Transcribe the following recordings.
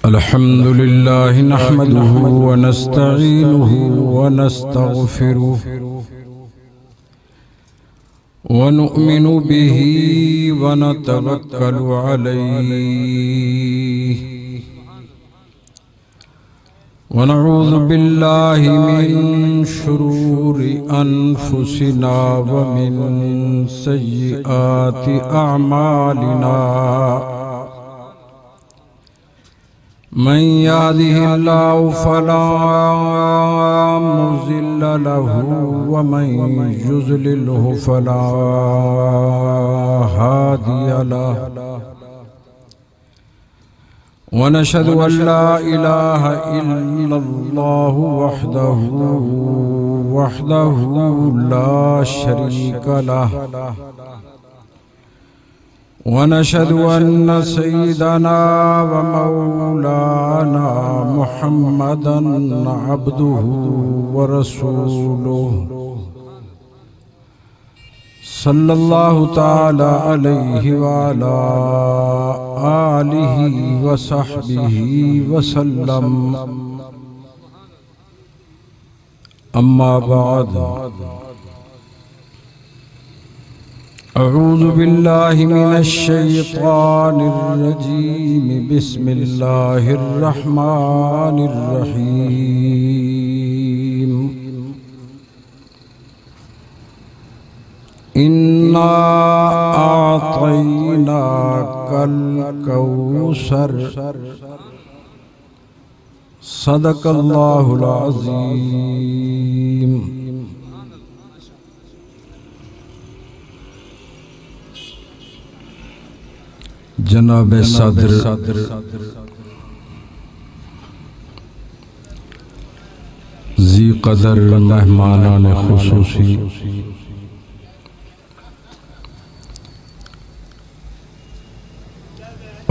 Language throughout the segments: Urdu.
الحمد لله نحمده ونستعينه ونستغفره ونؤمن به ونتوكل عليه ونعوذ بالله من شرور أنفسنا ومن سيئات أعمالنا من يهده الله فلا مضل له ومن يضلله فلا هادي له ونشهد أن لا إله إلا الله وحده لا شريك له ونشهد أن سيدنا ومولانا محمدا عبده ورسوله صلى الله تعالى عليه وعلى آله وصحبه وسلم أما بعد أعوذ بالله من الشيطان الرجيم بسم الله الرحمن الرحيم إنا أعطيناك الكوثر صدق الله العظيم جناب صدر ذی قدر مہمانان خصوصی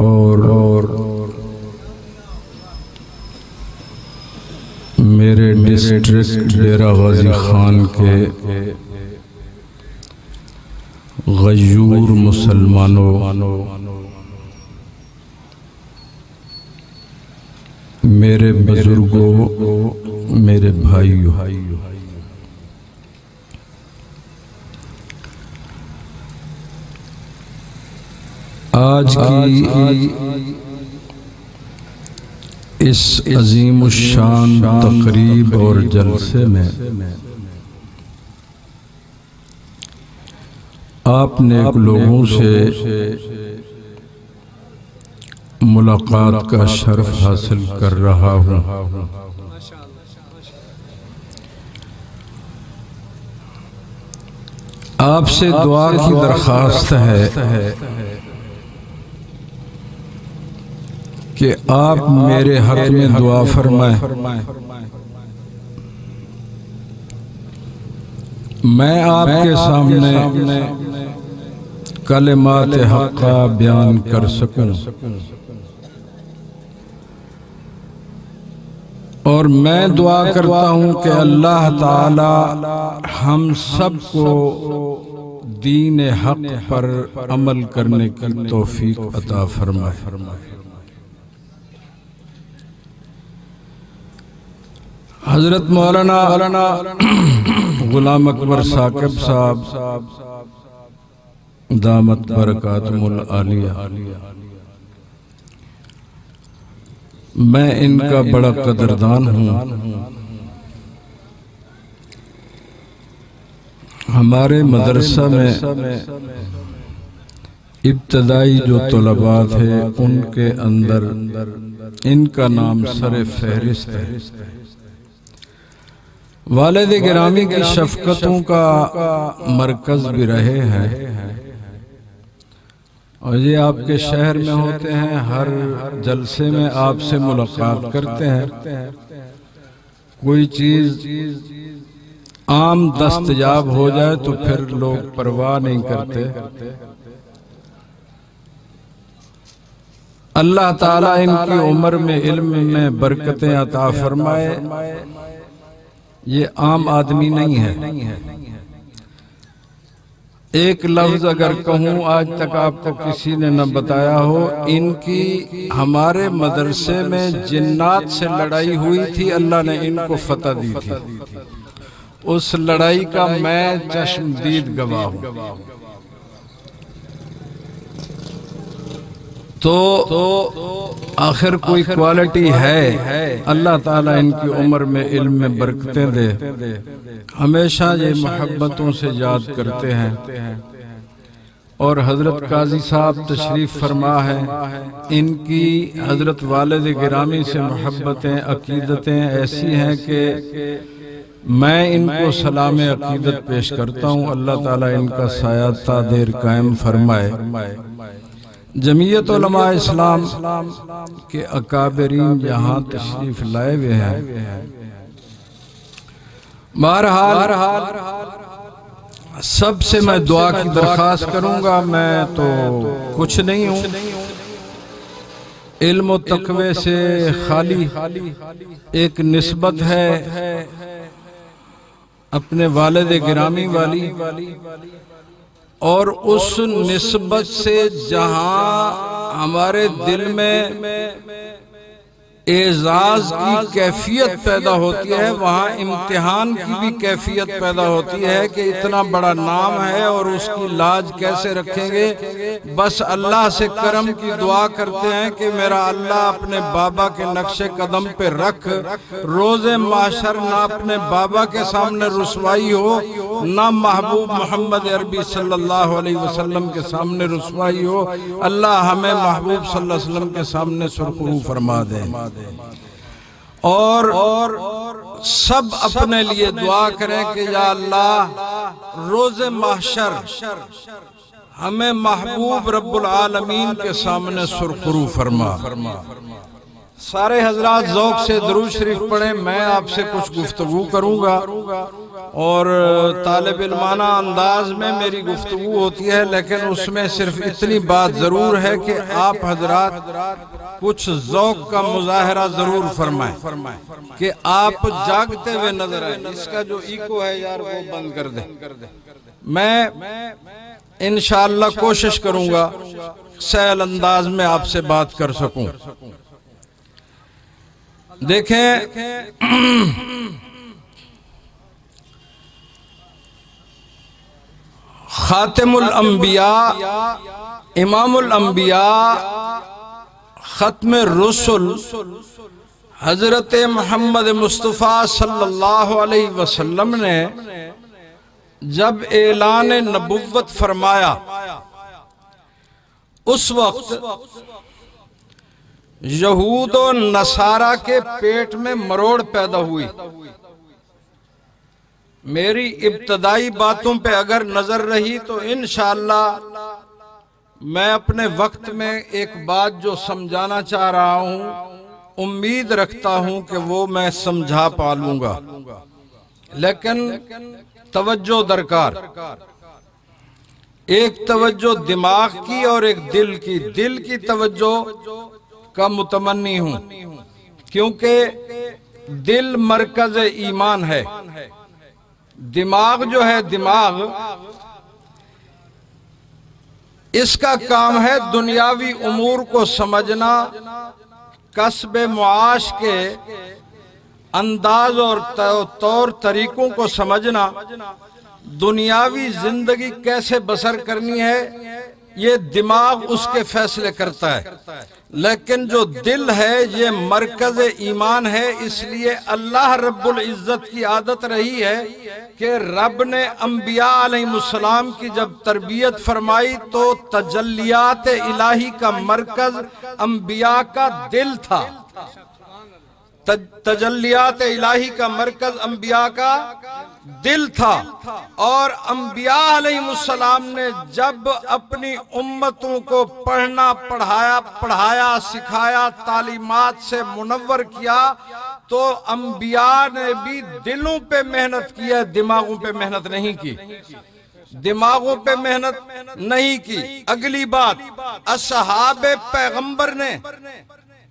اور میرے ڈسٹرکٹ ڈیرہ غازی خان کے غیور مسلمانوں، میرے بزرگوں، میرے بھائیوں، آج کی اس عظیم الشان تقریب اور جلسے میں آپ نیک لوگوں سے ملاقات کا شرف حاصل کر رہا ہوں۔ آپ سے دعا کی درخواست ہے کہ آپ میرے حق میں دعا فرمائیں۔ میں آپ کے سامنے کلمات حق بیان کر سکوں، اور میں دعا کرتا ہوں کہ اللہ تعالی ہم سب کو دین حق پر عمل کرنے کی توفیق عطا فرمائے۔ حضرت مولانا غلام اکبر ثاقب صاحب دامت برکاتہم العالیہ، میں ان کا بڑا قدردان ہوں۔ ہمارے مدرسہ میں ابتدائی جو طلباء تھے ان کے اندر ان کا نام سر فہرست ہے۔ والد گرامی کی شفقتوں کا مرکز بھی رہے ہیں، اور یہ آپ کے شہر میں ہوتے ہیں، ہر جلسے میں آپ سے ملاقات کرتے ہیں۔ کوئی چیز عام دستیاب ہو جائے تو پھر لوگ پرواہ نہیں کرتے۔ اللہ تعالیٰ ان کی عمر میں علم میں برکتیں عطا فرمائے۔ یہ عام آدمی نہیں ہے، ایک لفظ اگر کہوں آج تک آپ کو کسی نے نہ بتایا ہو، ان کی ہمارے مدرسے میں جنات سے لڑائی ہوئی تھی، اللہ نے ان کو فتح دی تھی، اس لڑائی کا میں چشمدید گواہ ہوں۔ تو آخر کوئی کوالٹی ہے، اللہ تعالیٰ ان کی عمر میں علم میں برکتیں دے، ہمیشہ یہ محبتوں سے یاد کرتے ہیں۔ اور حضرت قاضی صاحب تشریف فرما ہے، ان کی حضرت والد گرامی سے محبتیں عقیدتیں ایسی ہیں کہ میں ان کو سلام عقیدت پیش کرتا ہوں، اللہ تعالیٰ ان کا سایہ تا دیر قائم فرمائے۔ جمعیت علماء اسلام کے اکابرین یہاں تشریف لائے ہوئے ہیں۔ بہرحال سب سے میں دعا کی درخواست کروں گا، میں تو کچھ نہیں ہوں، علم و تقوی سے خالی ایک نسبت ہے اپنے والد گرامی والی، اور اس نسبت سے جہاں ہمارے دل میں اعزاز کی کیفیت پیدا ہوتی ہے، وہاں امتحان کی بھی کیفیت پیدا ہوتی ہے کہ اتنا بڑا نام ہے اور اس کی لاج کیسے رکھیں گے۔ بس اللہ سے کرم کی دعا کرتے ہیں کہ میرا اللہ اپنے بابا کے نقش قدم پہ رکھ، روز محشر نہ اپنے بابا کے سامنے رسوائی ہو، نہ محبوب محمد عربی صلی اللہ علیہ وسلم کے سامنے رسوائی ہو۔ اللہ ہمیں محبوب صلی اللہ علیہ وسلم کے سامنے سرخرو فرما دے، اور سب اپنے لیے دعا کریں کہ یا اللہ روز محشر ہمیں محبوب رب العالمین کے سامنے سرخرو فرما۔ سارے حضرات ذوق سے درود شریف پڑھیں، میں آپ سے کچھ گفتگو کروں گا، اور طالب علمانہ انداز میں میری گفتگو ہوتی ہے، لیکن اس میں صرف اتنی بات ضرور ہے کہ آپ حضرات کچھ ذوق کا مظاہرہ ضرور فرمائیں کہ آپ جاگتے ہوئے نظر آئیں۔ اس کا جو ایکو ہے یار وہ بند کر دیں۔ میں انشاءاللہ کوشش کروں گا سہل انداز میں آپ سے بات کر سکوں۔ دیکھیں، خاتم الانبیاء، امام الانبیاء، ختم الرسل حضرت محمد مصطفیٰ صلی اللہ علیہ وسلم نے جب اعلان نبوت فرمایا، اس وقت یہود و نصارہ کے پیٹ میں مروڑ پیدا ہوئی۔ میری ابتدائی باتوں پہ اگر نظر رہی تو انشاءاللہ میں اپنے وقت میں ایک بات جو سمجھانا چاہ رہا ہوں، امید رکھتا ہوں کہ وہ میں سمجھا پالوں گا، لیکن توجہ درکار، ایک توجہ دماغ کی اور ایک دل کی۔ دل کی توجہ کا متمنی ہوں، کیونکہ دل مرکز ایمان ہے۔ دماغ جو ہے، دماغ اس کا کام ہے دنیاوی امور کو سمجھنا، کسب معاش کے انداز اور طور طریقوں کو سمجھنا، دنیاوی زندگی کیسے بسر کرنی ہے، یہ دماغ اس کے فیصلے کرتا ہے۔ لیکن جو دل ہے یہ مرکز ایمان ہے، اس لیے اللہ رب العزت کی عادت رہی ہے کہ رب نے انبیاء علیہ السلام کی جب تربیت فرمائی تو تجلیات الہی کا مرکز انبیاء کا دل تھا۔ تجلیات الہی کا مرکز انبیاء کا دل تھا، اور انبیاء علیہ السلام نے جب اپنی امتوں کو پڑھایا سکھایا، تعلیمات سے منور کیا، تو انبیاء نے بھی دلوں پہ محنت کی ہے، دماغوں پہ محنت نہیں کی، دماغوں پہ محنت نہیں کی۔ اگلی بات، اصحاب پیغمبر نے،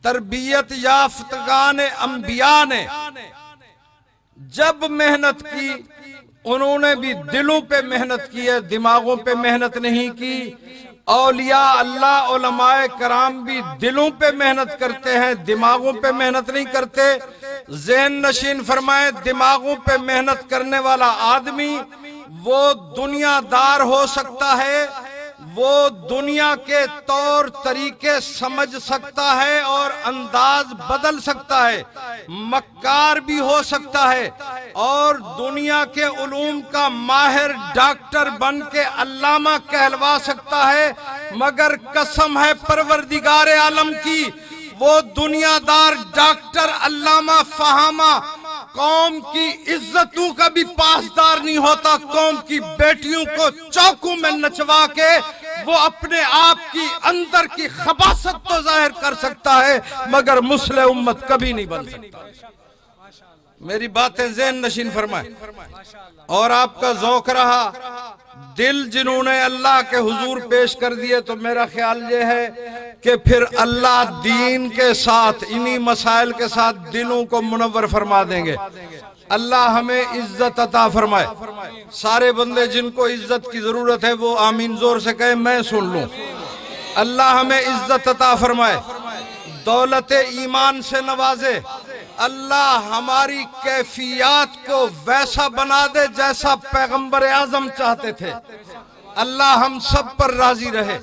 تربیت یافتگان انبیاء نے جب محنت کی انہوں نے بھی دلوں پہ محنت کی ہے، دماغوں پہ محنت نہیں کی۔ اولیاء اللہ علماء کرام بھی دلوں پہ محنت کرتے ہیں، دماغوں پہ محنت نہیں کرتے۔ ذہن نشین فرمائے، دماغوں پہ محنت کرنے والا آدمی وہ دنیا دار ہو سکتا ہے، وہ دنیا کے طور طریقے سمجھ سکتا ہے اور انداز بدل سکتا ہے، مکار بھی ہو سکتا ہے، اور دنیا کے علوم کا ماہر ڈاکٹر بن کے علامہ کہلوا سکتا ہے، مگر قسم ہے پروردگار عالم کی، وہ دنیا دار ڈاکٹر علامہ فہامہ قوم کی عزتوں کا بھی پاسدار نہیں ہوتا۔ قوم کی بیٹیوں کو چوکوں میں نچوا کے وہ اپنے آپ کی اندر کی خباثت تو ظاہر کر سکتا ہے، مگر مصلح امت کبھی نہیں بن سکتا۔ میری باتیں ذہن نشین فرمائیں۔ اور آپ کا ذوق رہا، دل جنہوں نے اللہ کے حضور پیش کر دیے، تو میرا خیال یہ ہے کہ پھر اللہ دین کے ساتھ انہی مسائل کے ساتھ دلوں کو منور فرما دیں گے۔ اللہ ہمیں عزت عطا فرمائے۔ سارے بندے جن کو عزت کی ضرورت ہے وہ آمین زور سے کہیں، میں سن لوں۔ اللہ ہمیں عزت عطا فرمائے، دولت ایمان سے نوازے، اللہ ہماری کیفیات کو ویسا بنا دے جیسا پیغمبر اعظم چاہتے تھے۔ اللہ ہم سب پر راضی رہے،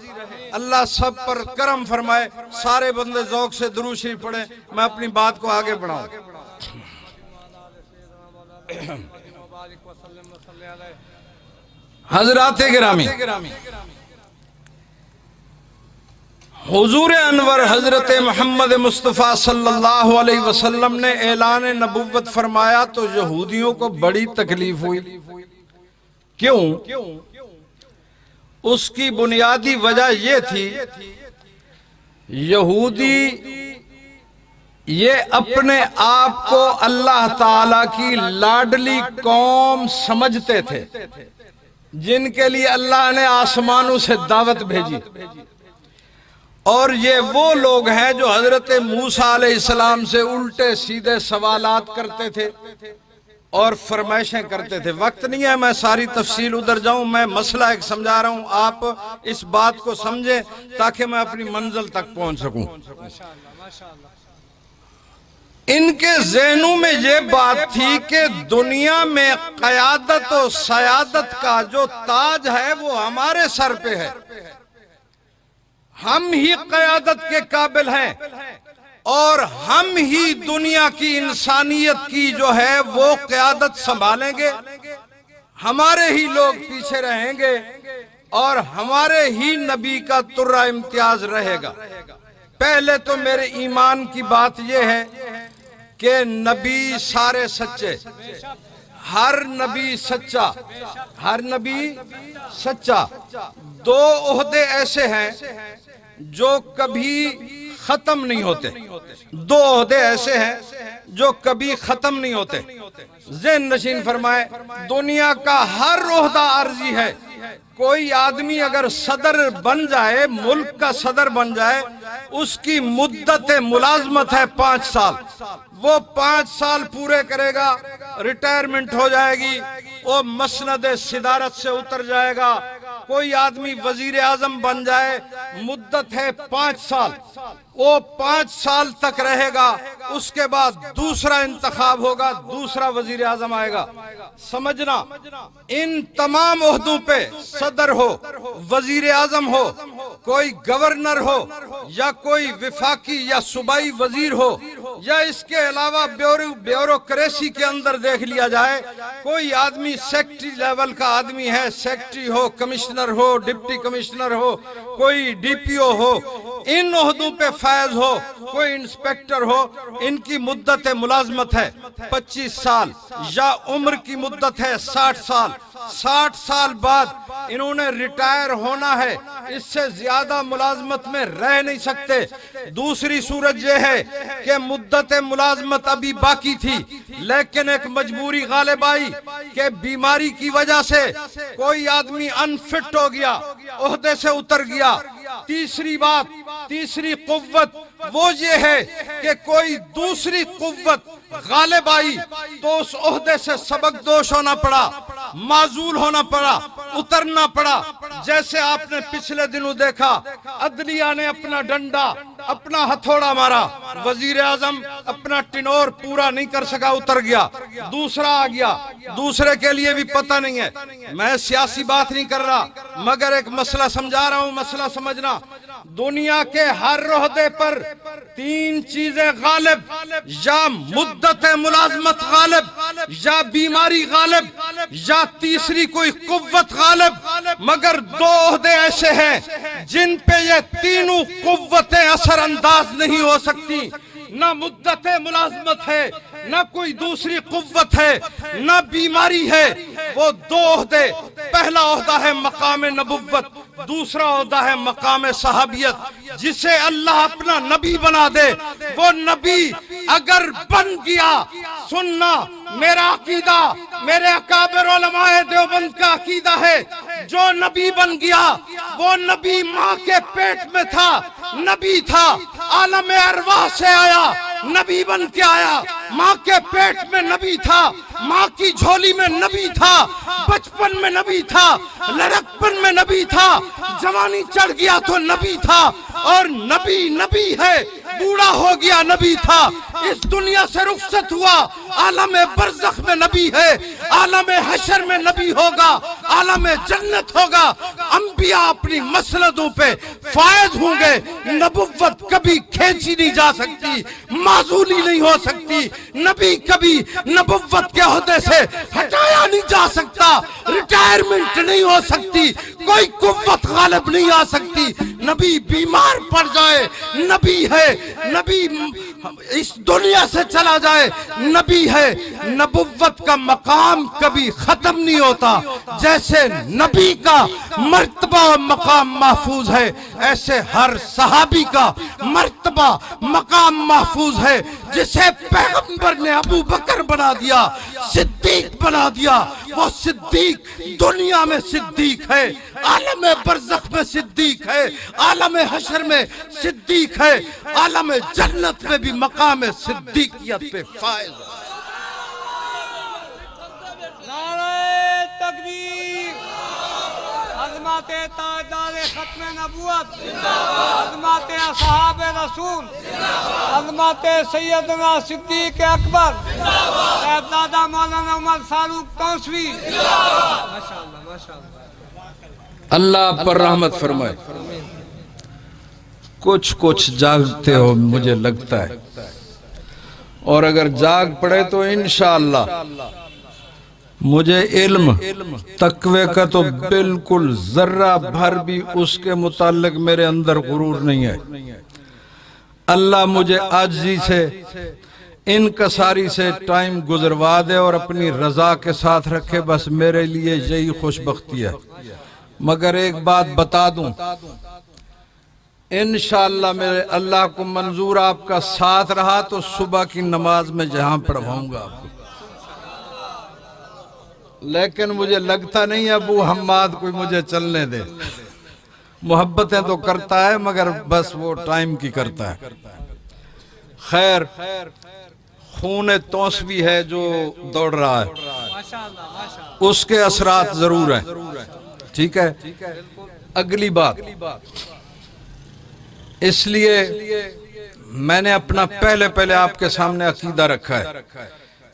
اللہ سب پر کرم فرمائے۔ سارے بندے ذوق سے درود شریف پڑھیں، میں اپنی بات کو آگے بڑھاؤں۔ حضرات گرامی، حضور انور حضرت محمد مصطفیٰ صلی اللہ علیہ وسلم نے اعلان نبوت فرمایا تو یہودیوں کو بڑی تکلیف ہوئی۔ کیوں؟ اس کی بنیادی وجہ یہ تھی، یہودی یہ اپنے آپ کو اللہ تعالیٰ کی لاڈلی قوم سمجھتے تھے، جن کے لیے اللہ نے آسمانوں سے دعوت بھیجی، اور یہ وہ لوگ ہیں جو حضرت موسیٰ علیہ السلام سے الٹے سیدھے سوالات کرتے تھے اور فرمائشیں کرتے تھے۔ وقت نہیں ہے میں ساری تفصیل ادھر جاؤں، میں مسئلہ ایک سمجھا رہا ہوں، آپ اس بات کو سمجھیں تاکہ میں اپنی منزل تک پہنچ سکوں۔ ان کے ذہنوں میں یہ بات تھی کہ دنیا میں قیادت و سیادت کا جو تاج ہے وہ ہمارے سر پہ ہے، ہم ہی قیادت کے قابل ہیں، اور ہم ہی دنیا کی انسانیت کی جو ہے وہ قیادت سنبھالیں گے، ہمارے ہی لوگ پیچھے رہیں گے، اور ہمارے ہی نبی کا ترہ امتیاز رہے گا۔ پہلے تو میرے ایمان کی بات یہ ہے کہ نبی سارے سچے، ہر نبی سچا، ہر نبی سچا۔ دو عہدے ایسے ہیں جو کبھی ختم نہیں ہوتے، دو عہدے ایسے ہیں جو کبھی ختم نہیں ہوتے۔ ذہن نشین فرمائے، دنیا کا ہر عہدہ عارضی ہے۔ کوئی آدمی اگر صدر بن جائے، ملک کا صدر بن جائے، اس کی مدت ملازمت ہے 5 سال، وہ 5 سال پورے کرے گا، ریٹائرمنٹ ہو جائے گی، وہ مسند صدارت سے اتر جائے گا۔ کوئی آدمی وزیر اعظم بن جائے، مدت ہے 5 سال، وہ 5 سال تک رہے گا، اس کے بعد دوسرا انتخاب ہوگا، دوسرا وزیر اعظم آئے گا۔ سمجھنا، ان تمام عہدوں پہ صدر ہو، وزیر اعظم ہو، کوئی گورنر ہو، یا کوئی وفاقی یا صوبائی وزیر ہو، یا اس کے علاوہ بیوروکریسی کے اندر دیکھ لیا جائے، کوئی آدمی سیکٹری لیول کا آدمی ہے، سیکٹری ہو، کمشنر ہو، ڈپٹی کمشنر ہو، کوئی ڈی پی او ہو، ان عہدوں پہ فائز ہو، کوئی انسپیکٹر ہو، ان کی مدت ملازمت ہے 25 سال، یا عمر کی مدت ہے 60 سال۔ 60 سال بعد انہوں نے ریٹائر ہونا ہے، اس سے زیادہ ملازمت میں رہ نہیں سکتے۔ دوسری صورت یہ ہے کہ مدت ملازمت ابھی باقی تھی، لیکن ایک مجبوری غالب آئی کہ بیماری کی وجہ سے کوئی آدمی انفٹ ہو گیا، عہدے سے اتر گیا۔ تیسری بات، تیسری قوت وہ یہ ہے کہ کوئی دوسری قوت غالب آئی تو اس عہدے سے سبق دوش ہونا پڑا۔ معزول ہونا پڑا، اترنا پڑا۔ جیسے آپ نے پچھلے دنوں دیکھا عدلیہ نے اپنا ڈنڈا، اپنا ہتھوڑا مارا، وزیر اعظم اپنا ٹنور پورا نہیں کر سکا، اتر گیا، دوسرا آ گیا، دوسرے کے لیے بھی پتہ نہیں ہے۔ میں سیاسی بات نہیں کر رہا، مگر ایک مسئلہ سمجھا رہا ہوں، مسئلہ سمجھنا۔ دنیا کے ہر عہدے پر تین چیزیں غالب، یا مدت ملازمت غالب، یا بیماری غالب، یا تیسری کوئی قوت غالب، مگر دو عہدے ایسے ہیں جن پہ یہ تینوں قوتیں اثر انداز نہیں ہو سکتی۔ نہ مدت ملازمت ہے، نہ کوئی دوسری قوت ہے، نہ بیماری ہے۔ وہ دو عہدے، پہلا عہدہ ہے مقام نبوت، دوسرا عہدہ ہے مقام صحابیت۔ جسے اللہ اپنا نبی بنا دے، وہ نبی اگر بن گیا، سننا میرا عقیدہ، میرے اکابر علماء دیوبند کا عقیدہ ہے، جو نبی بن گیا وہ نبی ماں کے پیٹ میں تھا، نبی تھا، عالم ارواح سے آیا، نبی بن کے آیا، ماں کے پیٹ میں نبی تھا، ماں کی جھولی میں نبی تھا، بچپن میں نبی تھا، لڑکپن میں نبی تھا، جوانی چڑھ گیا تو نبی تھا، اور نبی نبی ہے، بوڑھا ہو گیا نبی تھا، اس دنیا سے رخصت ہوا، عالم برزخ میں نبی ہے، عالم حشر میں نبی ہوگا، عالم جنت ہوگا۔ انبیاء اپنی مسندوں پہ فائز ہوں گے۔ نبوت کبھی کھینچی نہیں جا سکتی، معزولی نہیں ہو سکتی، نبی کبھی نبوت کے عہدے سے ہٹایا نہیں جا سکتا، ریٹائرمنٹ نہیں ہو سکتی، کوئی قوت غالب نہیں آ سکتی۔ نبی بیمار پڑ جائے، نبی ہے، نبی اس دنیا سے چلا جائے، نبی ہے۔ نبوت کا مقام کبھی ختم نہیں ہوتا۔ جیسے نبی کا مرتبہ و مقام محفوظ ہے، ایسے ہر صحابی کا مرتبہ مقام محفوظ ہے۔ جسے پیغمبر نے ابو بکر بنا دیا، صدیق بنا دیا، وہ صدیق دنیا میں صدیق ہے، عالم برزخ میں صدیق ہے، عالم حشر میں صدیق ہے، عالم جنت میں بھی مقام صدیقیت پہ فائز ہے۔ نعرہ تکبیر، عظمت تاجدار ختم نبوت، عظمت اصحاب رسول، عظمت سیدنا صدیق اکبر، صاحبزادہ مولانا عمر فاروق توسوی۔ ماشاءاللہ ماشاءاللہ۔ اللہ پر رحمت فرمائے۔ کچھ جاگتے ہو مجھے لگتا ہے، اور اگر جاگ پڑے تو انشاءاللہ مجھے علم تقوی کا تو بالکل ذرہ بھر بھی اس کے متعلق میرے اندر غرور نہیں ہے۔ اللہ مجھے عاجزی سے، انکساری سے ٹائم گزروا دے اور اپنی رضا کے ساتھ رکھے، بس میرے لیے یہی خوش بختی ہے۔ مگر ایک بات بتا دوں، انشاءاللہ میرے اللہ کو منظور آپ کا ساتھ رہا تو صبح کی نماز میں جہاں پڑھواؤں گا آپ کو، لیکن مجھے لگتا نہیں ابو حماد کوئی مجھے چلنے دے۔ محبتیں تو کرتا ہے مگر بس وہ ٹائم کی کرتا ہے۔ خیر، خون توسوی ہے جو دوڑ رہا ہے، اس کے اثرات ضرور ہیں، ٹھیک ہے۔ اگلی بات، اس لیے میں نے اپنا پہلے آپ کے سامنے عقیدہ رکھا ہے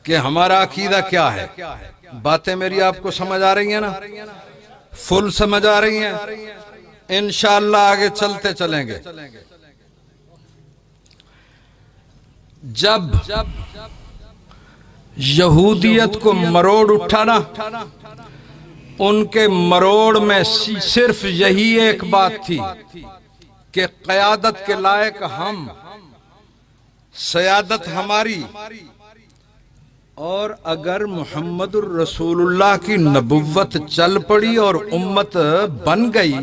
کہ ہمارا عقیدہ کیا ہے۔ باتیں میری آپ کو سمجھ آ رہی ہیں نا؟ فل سمجھ آ رہی ہیں؟ انشاءاللہ آگے چلتے چلیں گے۔ جب یہودیت کو مروڑ اٹھا نا، ان کے مروڑ میں صرف یہی ایک بات تھی کہ قیادت کے لائق ہم، سیادت ہماری، اور اگر محمد الرسول اللہ کی نبوت چل پڑی اور امت بن گئی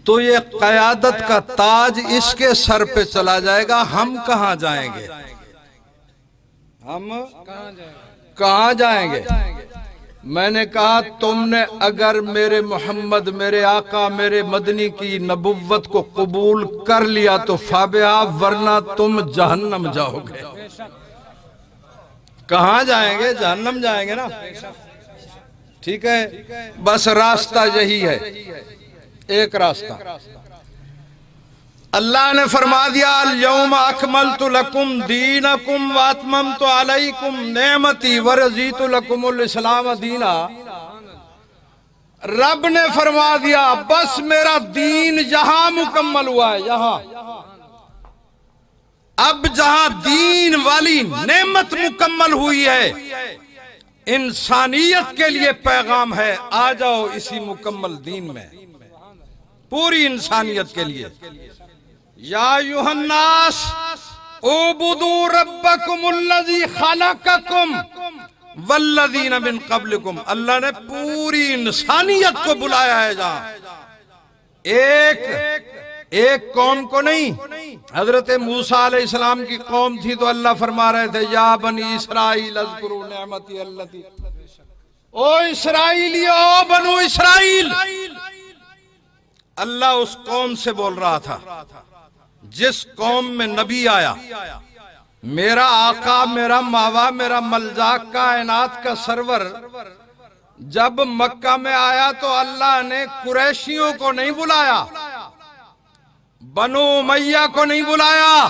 تو یہ قیادت کا تاج اس کے سر پہ چلا جائے گا۔ ہم کہاں جائیں گے؟ ہم کہاں جائیں گے؟ میں نے کہا تم نے اگر میرے محمد، میرے آقا، میرے مدنی کی نبوت کو قبول کر لیا تو فابہا، ورنہ تم جہنم جاؤ گے۔ کہاں جائیں گے؟ جہنم جائیں گے نا۔ ٹھیک ہے، بس راستہ یہی ہے، ایک راستہ۔ اللہ نے فرما دیا الیوم اکملت لکم دینکم واتممت علیکم نعمتی ورضیت لکم الاسلام دینا۔ رب نے فرما دیا بس میرا دین یہاں مکمل ہوا ہے، یہاں۔ اب جہاں دین والی نعمت مکمل ہوئی ہے، انسانیت کے لیے پیغام ہے، آ جاؤ اسی مکمل دین میں، پوری انسانیت کے لیے۔ یا ایھا الناس اعبدوا ربکم الذی خلقکم والذین من قبلکم۔ اللہ نے پوری انسانیت کو بلایا ہے جہاں، ایک قوم کو نہیں۔ حضرت موسیٰ علیہ السلام کی قوم تھی تو اللہ فرما رہے تھے یا بنی اسرائیل اذکروا نعمتی التی، او اسرائیلیو، او بنو اسرائیل۔ اللہ اس قوم سے بول رہا تھا جس قوم میں نبی آیا، میرا آقا، میرا ماوا، میرا ملجا، کائنات کا سرور جب مکہ میں آیا تو اللہ نے قریشیوں کو نہیں بلایا، بنو امیہ کو نہیں بلایا،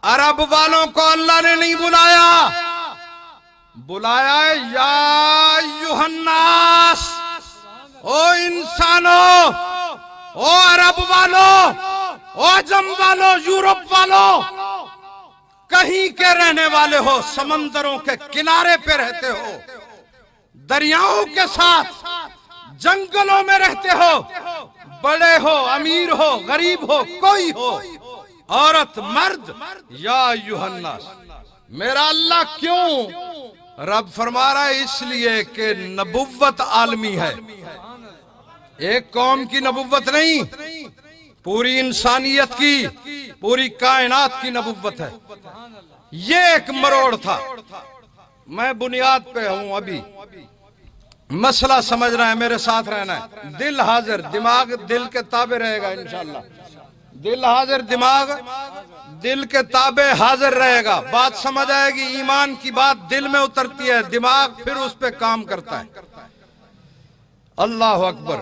عرب والوں کو اللہ نے نہیں بلایا، بلایا ہے یا ایھا الناس، او انسانو، او عرب والو، او عجم والو، یورپ والو، کہیں کے رہنے والے ہو، سمندروں کے کنارے پہ رہتے ہو، دریاؤں کے ساتھ جنگلوں میں رہتے ہو، بڑے ہو، امیر ہو، غریب ہو، کوئی ہو، عورت، مرد، یا ایھا الناس۔ میرا اللہ کیوں؟ رب فرما رہا ہے اس لیے کہ نبوت عالمی ہے، ایک قوم کی نبوت نہیں، پوری انسانیت کی، پوری کائنات کی نبوت ہے۔ یہ ایک مروڑ تھا۔ میں بنیاد پہ ہوں، ابھی مسئلہ سمجھنا ہے، میرے ساتھ رہنا ہے، دل حاضر، دماغ دل کے تابع رہے گا انشاءاللہ، دل حاضر، دماغ دل کے تابع حاضر رہے گا، بات سمجھ آئے گی۔ ایمان کی بات دل میں اترتی ہے، دماغ پھر اس پہ کام کرتا ہے۔ اللہ اکبر۔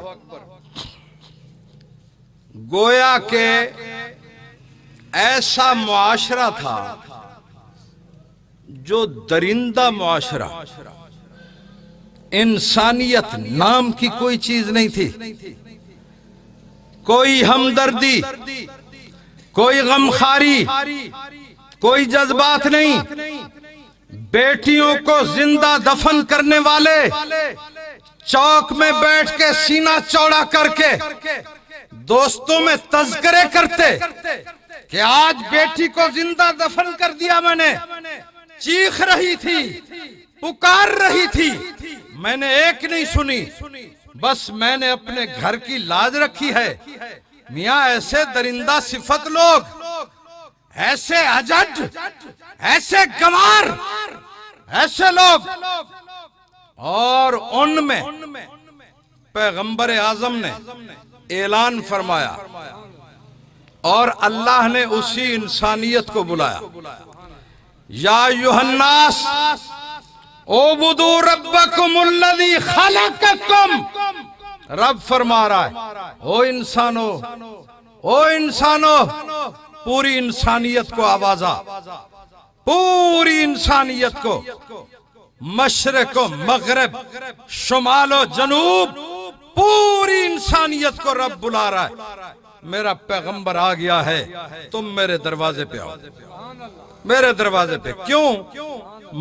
گویا کہ ایسا معاشرہ تھا جو درندہ معاشرہ، انسانیت نام کی کوئی چیز نہیں تھی، کوئی ہمدردی، کوئی غمخاری، کوئی جذبات نہیں۔ بیٹیوں کو زندہ دفن کرنے والے چوک میں بیٹھ کے سینہ چوڑا کر کے دوستوں میں تذکرے کرتے کہ آج بیٹی کو زندہ دفن کر دیا میں نے، چیخ رہی تھی، پکار رہی تھی، میں نے ایک نہیں سنی، بس میں نے اپنے گھر کی لاج رکھی ہے۔ میاں ایسے درندہ صفت لوگ، ایسے اجڈ، ایسے گوار، ایسے لوگ، اور ان میں پیغمبر اعظم نے اعلان فرمایا اور اللہ نے اسی انسانیت کو بلایا، یا ایھا الناس اعبدوا ربکم الذی خلقکم۔ رب فرما رہا ہے او انسانو، او انسانو، پوری انسانیت کو آوازہ، پوری انسانیت کو، مشرق و مغرب، شمال و جنوب، پوری انسانیت کو رب بلا رہا ہے۔ میرا پیغمبر آ گیا ہے، تم میرے دروازے پہ آؤ، میرے دروازے پہ۔ کیوں؟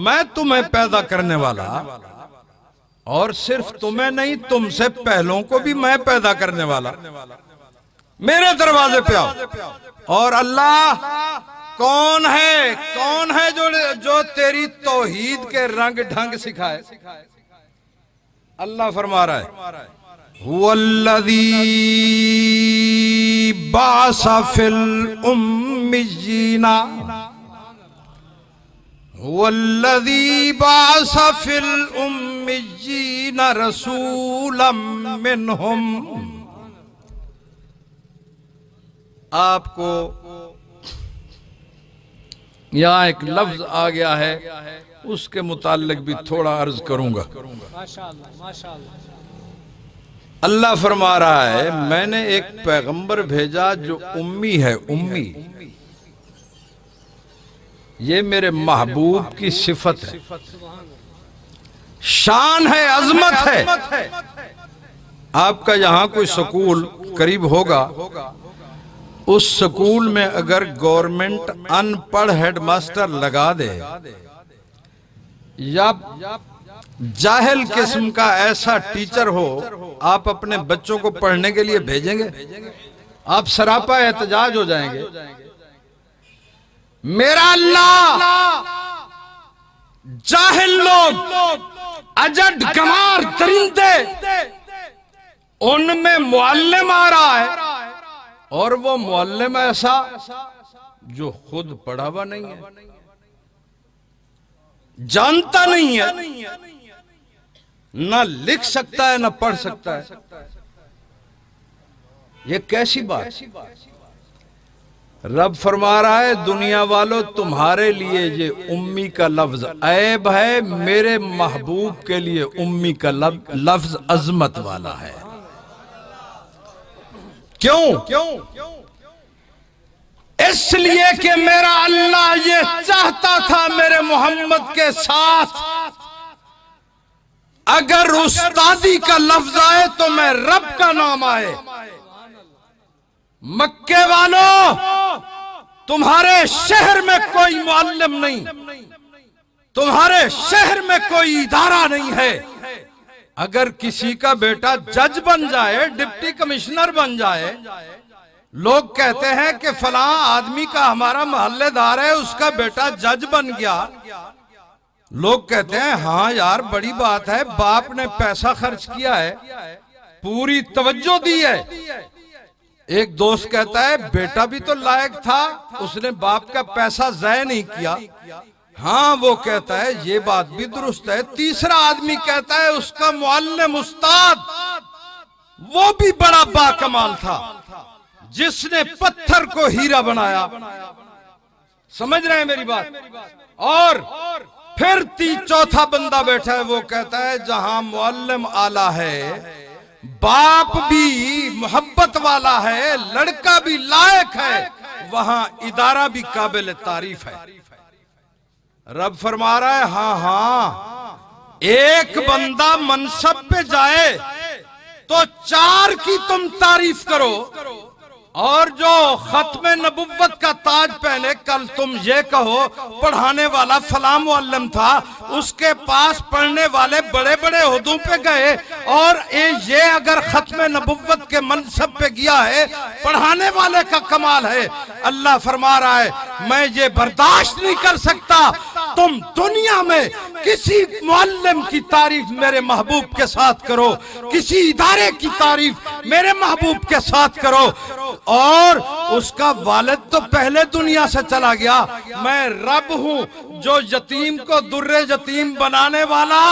میں تمہیں پیدا کرنے والا، اور صرف تمہیں نہیں، تم سے پہلوں کو بھی میں پیدا کرنے والا، میرے دروازے پہ آؤ۔ اور اللہ کون ہے؟ کون ہے جو تیری توحید کے رنگ ڈھنگ سکھائے؟ اللہ فرما رہا ہے هو الذی بعث فی الأمیین، هو الذی بعث فی الأمیین رسولا منہم۔ آپ کو یہاں ایک لفظ آ گیا ہے، اس کے متعلق بھی تھوڑا عرض کروں گا۔ اللہ فرما رہا ہے میں نے ایک پیغمبر بھیجا جو امی ہے، امی۔ یہ میرے محبوب کی صفت ہے، شان ہے، عظمت ہے۔ آپ کا یہاں کوئی سکول قریب ہوگا، اس سکول میں اگر گورنمنٹ ان پڑھ ہیڈ ماسٹر لگا دے یا جاہل قسم کا ایسا ٹیچر ہو، آپ اپنے بچوں کو پڑھنے کے لیے بھیجیں گے؟ آپ سراپا احتجاج ہو جائیں گے۔ میرا اللہ جاہل لوگ، اجڈ گمار درندے، ان میں معلم آ رہا ہے، اور وہ معلم ایسا جو خود پڑھا ہوا نہیں ہے، جانتا نہیں ہے، نہ لکھ سکتا ہے نہ پڑھ سکتا ہے۔ یہ کیسی بات؟ رب فرما رہا ہے دنیا والوں تمہارے لیے یہ امی کا لفظ عیب ہے، میرے محبوب کے لیے امی کا لفظ عظمت والا ہے۔ کیوں؟ اس لیے کہ میرا اللہ یہ چاہتا تھا میرے محمد کے ساتھ اگر استادی کا لفظ آئے تو میں رب کا نام آئے۔ مکے والوں تمہارے شہر میں کوئی معلم نہیں، تمہارے شہر میں کوئی ادارہ نہیں ہے۔ اگر کسی کا بیٹا جج بن جائے، ڈپٹی کمشنر بن جائے، لوگ کہتے ہیں کہ فلاں آدمی کا ہمارا محلے دار ہے، اس کا بیٹا جج بن گیا، لوگ کہتے ہیں ہاں یار بڑی بات ہے، باپ نے پیسہ خرچ کیا ہے، پوری توجہ دی ہے۔ ایک دوست کہتا ہے بیٹا بھی تو لائق تھا، اس نے باپ کا پیسہ ضائع نہیں کیا۔ ہاں وہ کہتا ہے یہ بات بھی درست ہے۔ تیسرا آدمی کہتا ہے اس کا معلم استاد وہ بھی بڑا باکمال تھا، جس نے پتھر کو ہیرا بنایا۔ سمجھ رہے ہیں میری بات؟ اور پھر چوتھا بندہ بیٹھا ہے، وہ کہتا ہے جہاں معلم اعلیٰ ہے، باپ بھی محبت والا ہے، لڑکا بھی لائق ہے، وہاں ادارہ بھی قابل تعریف ہے۔ رب فرما رہا ہے ہاں ایک بندہ منصب پہ جائے تو 4 کی تم تعریف کرو، اور جو ختم نبوت کا تاج پہنے کل تم یہ کہو پڑھانے والا فلاں معلم تھا، اس کے پاس پڑھنے والے بڑے بڑے عہدوں پہ گئے، اور یہ اگر ختم نبوت کے منصب پہ گیا ہے، پڑھانے والے کا کمال ہے۔ اللہ فرما رہا ہے میں یہ برداشت نہیں کر سکتا تم دنیا میں کسی معلم کی تعریف میرے محبوب کے ساتھ کرو، کسی ادارے کی تعریف میرے محبوب کے ساتھ کرو، اور اس کا والد تو پہلے دنیا سے چلا گیا۔ میں رب ہوں جو یتیم کو در یتیم بنانے والا،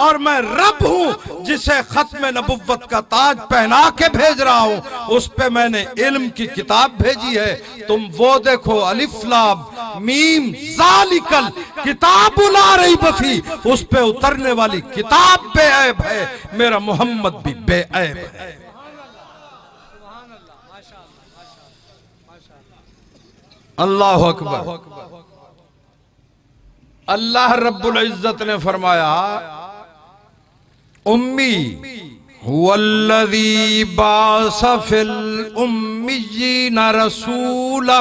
اور میں رب ہوں جسے ختم نبوت کا تاج پہنا کے بھیج رہا ہوں۔ اس پہ میں نے علم کی کتاب بھیجی ہے، تم وہ دیکھو الف لام میم ذالکل کتاب لا ریب فیہ، اس پہ اترنے والی کتاب بے عیب ہے، میرا محمد بھی بے عیب ہے۔ اللہ اکبر۔ اللہ رب العزت نے فرمایا امی هو الذی بعث فی الامیین رسولا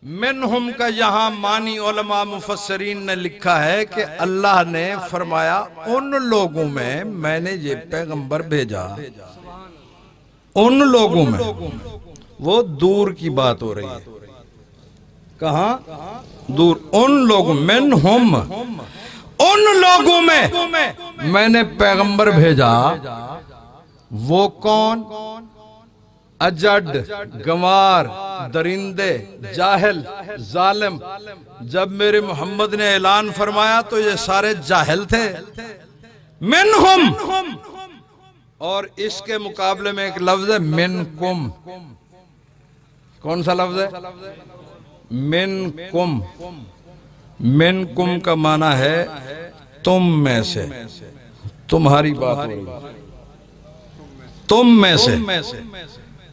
منہم کا یہاں معنی علماء مفسرین نے لکھا ہے کہ اللہ نے فرمایا ان لوگوں میں میں نے یہ پیغمبر بھیجا، ان لوگوں میں، وہ دور کی بات ہو رہی ہے، کہاں؟ دور۔ ان لوگوں منہم، ان لوگوں میں نے پیغمبر بھیجا، وہ کون؟ اجڈ، گنوار، درندے، جاہل، ظالم۔ جب میرے محمد نے اعلان فرمایا تو یہ سارے جاہل تھے۔ منہم، اور اس کے مقابلے میں ایک لفظ ہے منکم۔ کون سا لفظ ہے؟ منکم، منکم کا معنی ہے تم میں سے، تمہاری بات ہو رہی ہے، تم میں سے۔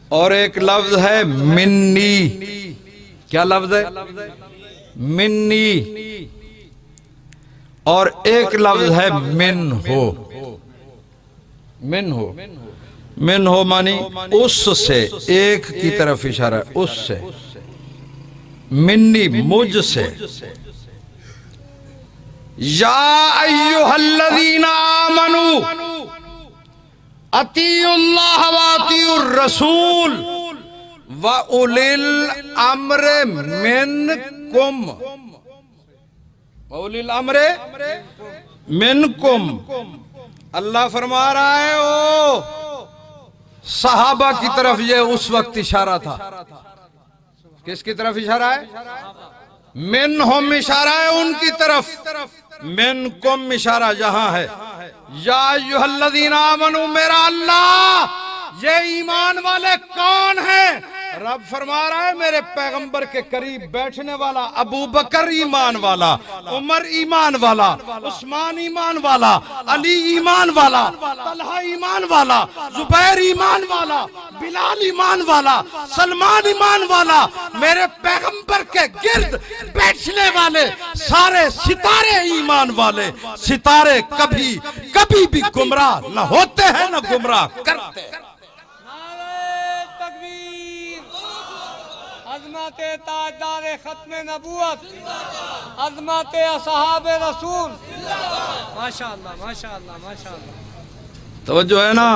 اور ایک لفظ ہے منی، کیا لفظ ہے؟ منی۔ اور ایک لفظ ہے من ہو، من ہو، من ہو مانی اس سے، ایک کی طرف اشارہ ہے، اس سے، منی مجھ سے۔ یا ایھا الذین آمنوا اطیعوا اللہ واطیعوا الرسول واولی الامر منکم، اولی الامر منکم۔ اللہ فرما رہا ہے او صحابہ کی طرف، یہ اس وقت اشارہ تھا، کس کی طرف اشارہ ہے؟ منہم اشارہ ہے ان کی طرف، منکم اشارہ یہاں ہے۔ یا ایھا الذین آمنوا، میرا اللہ، یہ ایمان والے کون ہیں؟ رب فرما رہا ہے میرے پیغمبر کے قریب بیٹھنے والا ابو بکر ایمان والا، عمر ایمان والا، عثمان ایمان والا، علی ایمان والا، طلحہ ایمان والا، زبیر ایمان والا، بلال ایمان والا، سلمان ایمان والا، میرے پیغمبر کے گرد بیٹھنے والے سارے ستارے ایمان والے۔ ستارے کبھی کبھی بھی گمراہ نہ ہوتے ہیں نہ گمراہ کرتے ہیں۔ عظمت تاجدار ختم نبوت، عظمت اصحاب رسول، ماشاءاللہ ماشاءاللہ ماشاءاللہ۔ توجہ ہے نا؟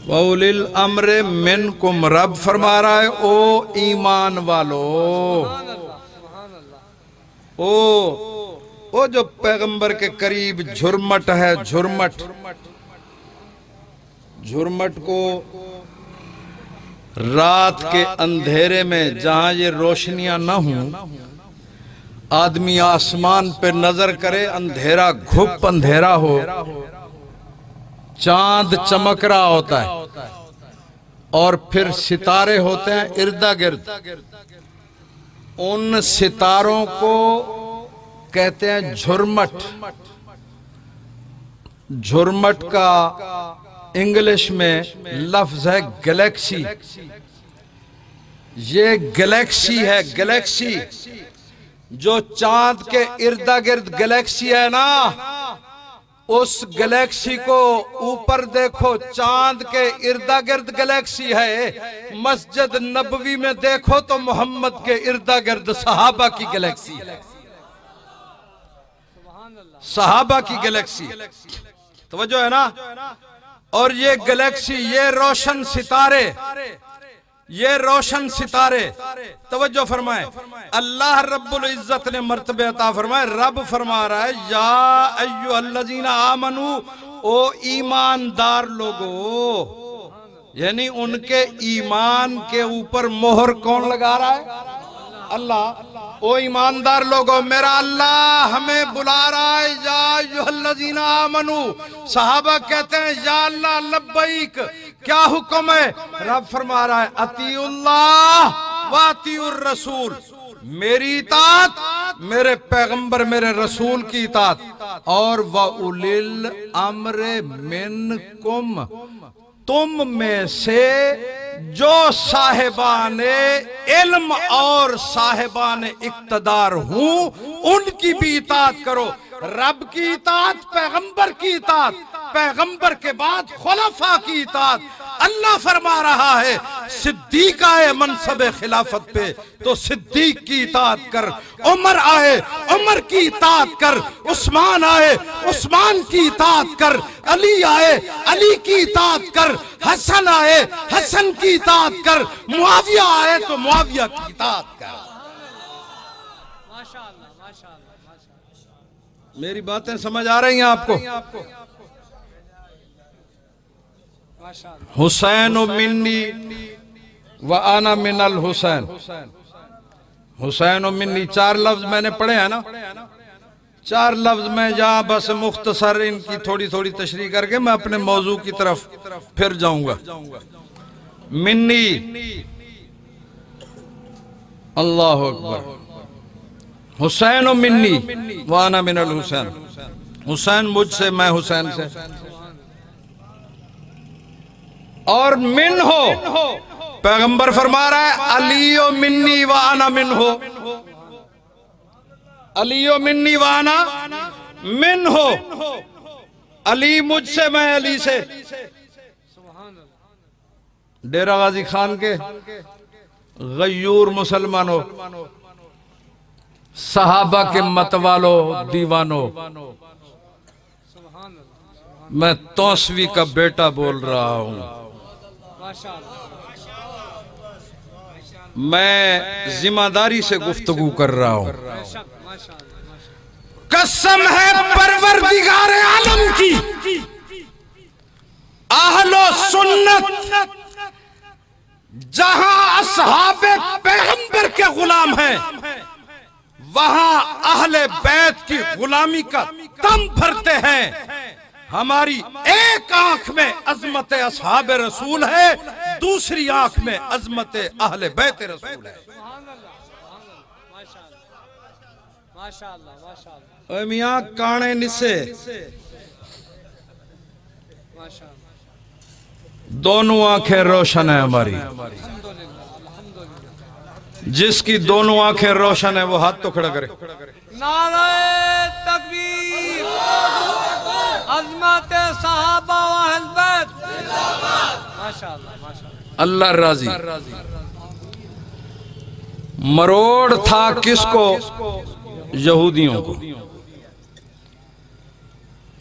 وَأُولِي الْأَمْرِ مِنْكُمْ، رب فرما رہا ہے او ایمان والو، او جو پیغمبر کے قریب جھرمٹ ہے، جھرمٹ، جھرمٹ کو رات کے اندھیرے میں جہاں یہ روشنیاں نہ ہوں، آدمی آسمان پہ نظر کرے، اندھیرا گھپ اندھیرا ہو، چاند چمک رہا ہوتا ہے اور پھر ستارے ہوتے ہیں اردا گرد، ان ستاروں کو کہتے ہیں جھرمٹ۔ جھرمٹ کا انگلش میں لفظ ہے گلیکسی۔ یہ گلیکسی ہے، گلیکسی جو چاند کے اردا گرد گلیکسی ہے نا، اس گلیکسی کو اوپر دیکھو، چاند کے اردا گرد گلیکسی ہے۔ مسجد نبوی میں دیکھو تو محمد کے اردا گرد صحابہ کی گلیکسی ہے، صحابہ کی گلیکسی۔ توجہ ہے نا؟ اور یہ گلیکسی، یہ روشن ستارے، یہ روشن ستارے، توجہ فرمائیں، اللہ رب العزت نے مرتبہ عطا فرمائے۔ رب فرما رہا ہے یا ایھا الذین آمنوا، او ایماندار لوگو، یعنی ان کے ایمان کے اوپر مہر کون لگا رہا ہے؟ اللہ۔ او ایماندار لوگو، میرا اللہ ہمیں بلا رہا ہے، یا ایھا الذین آمنوا۔ صحابہ کہتے ہیں یا اللہ لبیک، کیا حکم ہے؟ رب فرما رہا ہے اطیعوا اللہ واطیعوا الرسول، میری اطاعت، میرے پیغمبر میرے رسول کی اطاعت، اور وَأُولِي الْأَمْرِ مِنْكُمْ، تم میں سے جو صاحبان علم اور صاحبان اقتدار ہوں ان کی بھی اطاعت کرو۔ رب کی اطاعت، پیغمبر کی اطاعت، پیغمبر کے بعد خلفاء کی اطاعت۔ اللہ فرما رہا ہے صدیق آئے منصب خلافت پہ تو صدیق کی اطاعت کر، عمر آئے عمر کی اطاعت کر، عثمان آئے عثمان کی اطاعت کر، علی آئے علی کی اطاعت کر، حسن آئے حسن کی اطاعت کر، معاویہ آئے تو معاویہ کی اطاعت کر۔ میری باتیں سمجھ آ رہی ہیں آپ کو؟ حسین منی وانا من الحسین، حسین منی، چار لفظ میں نے پڑھے ہیں نا، چار لفظ میں جہاں بس مختصر ان کی تھوڑی تھوڑی تشریح کر کے میں اپنے موضوع کی طرف پھر جاؤں گا۔ منی اللہ اکبر. حسین منی وانا من الحسین. حسین مجھ سے، میں حسین سے. اور من ہو، پیغمبر فرما رہا ہے علی منی وانا من ہو. علی منی وانا من ہو. علی مجھ سے، میں علی سے. ڈیرہ غازی خان کے غیور مسلمانوں، صحابہ کے متوالو دیوانوں، میں توسوی کا بیٹا بول رہا ہوں. میں ذمہ داری سے گفتگو کر رہا ہوں. قسم ہے پروردگار عالم کی، اہل و سنت جہاں اصحاب پیغمبر کے غلام ہیں، وہاں اہل بیت کی غلامی کا دم بھرتے ہیں. ہماری ایک آنکھ میں عظمت اصحاب رسول ہے، دوسری آنکھ میں عظمت اہل بیت رسول ہے. اے میاں کانے نسے، دونوں آنکھیں روشن ہیں ہماری. جس کی دونوں آنکھیں روشن ہیں وہ ہاتھ تو کھڑا کرے. نعرہ تکبیر، عظمت صحابہ و اہل بیت. ماشاءاللہ. اللہ راضی. مروڑ تھا کس کو؟ یہودیوں کو.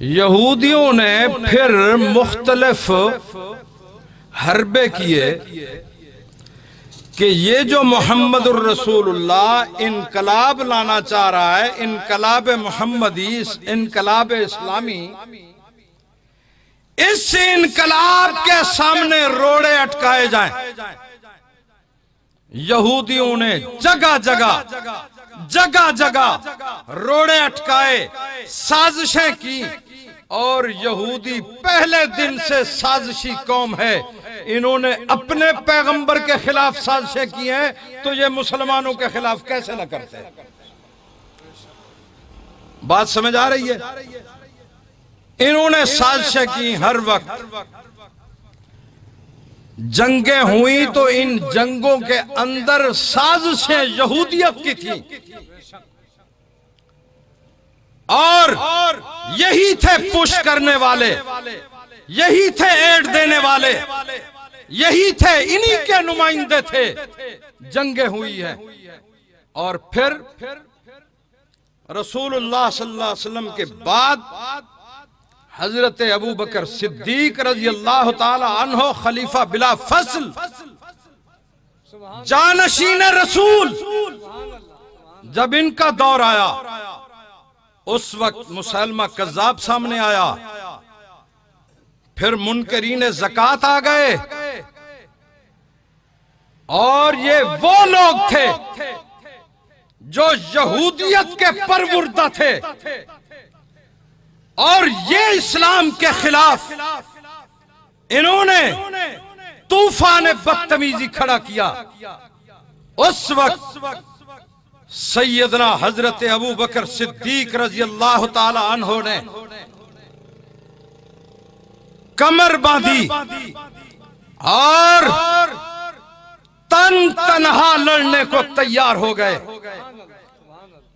یہودیوں نے پھر مختلف حربے کیے کہ یہ جو محمد الرسول اللہ انقلاب لانا چاہ رہا ہے، انقلاب محمدی، انقلاب اسلامی، اس انقلاب کے سامنے روڑے اٹکائے جائیں. یہودیوں نے جگہ جگہ روڑے اٹکائے، سازشیں کی. اور یہودی پہلے دن سے سازشی قوم ہے. انہوں نے اپنے پیغمبر کے خلاف سازشیں کی ہیں تو یہ مسلمانوں کے خلاف کیسے نہ کرتے؟ بات سمجھ آ رہی ہے؟ انہوں نے سازشیں کی. ہر وقت جنگیں ہوئی تو ان جنگوں کے اندر سازشیں یہودیت کی تھیں، اور یہی تھے پش کرنے والے، یہی تھے ایڈ دینے والے، یہی تھے، انہی کے نمائندے تھے. جنگیں ہوئی ہیں. اور پھر رسول اللہ صلی اللہ علیہ وسلم کے بعد حضرت ابو بکر صدیق رضی اللہ تعالی عنہ خلیفہ بلا فصل، جانشین رسول، جب ان کا دور آیا اس وقت مسلمہ کذاب سامنے آیا. پھر منکرین زکوٰۃ آ گئے، اور یہ وہ لوگ تھے جو یہودیت کے پروردہ تھے، اور یہ اسلام کے خلاف انہوں نے طوفان بدتمیزی کھڑا کیا. اس وقت سیدنا حضرت ابو بکر صدیق رضی اللہ تعالی عنہ نے کمر باندھی اور تنہا لڑنے کو تیار ہو گئے.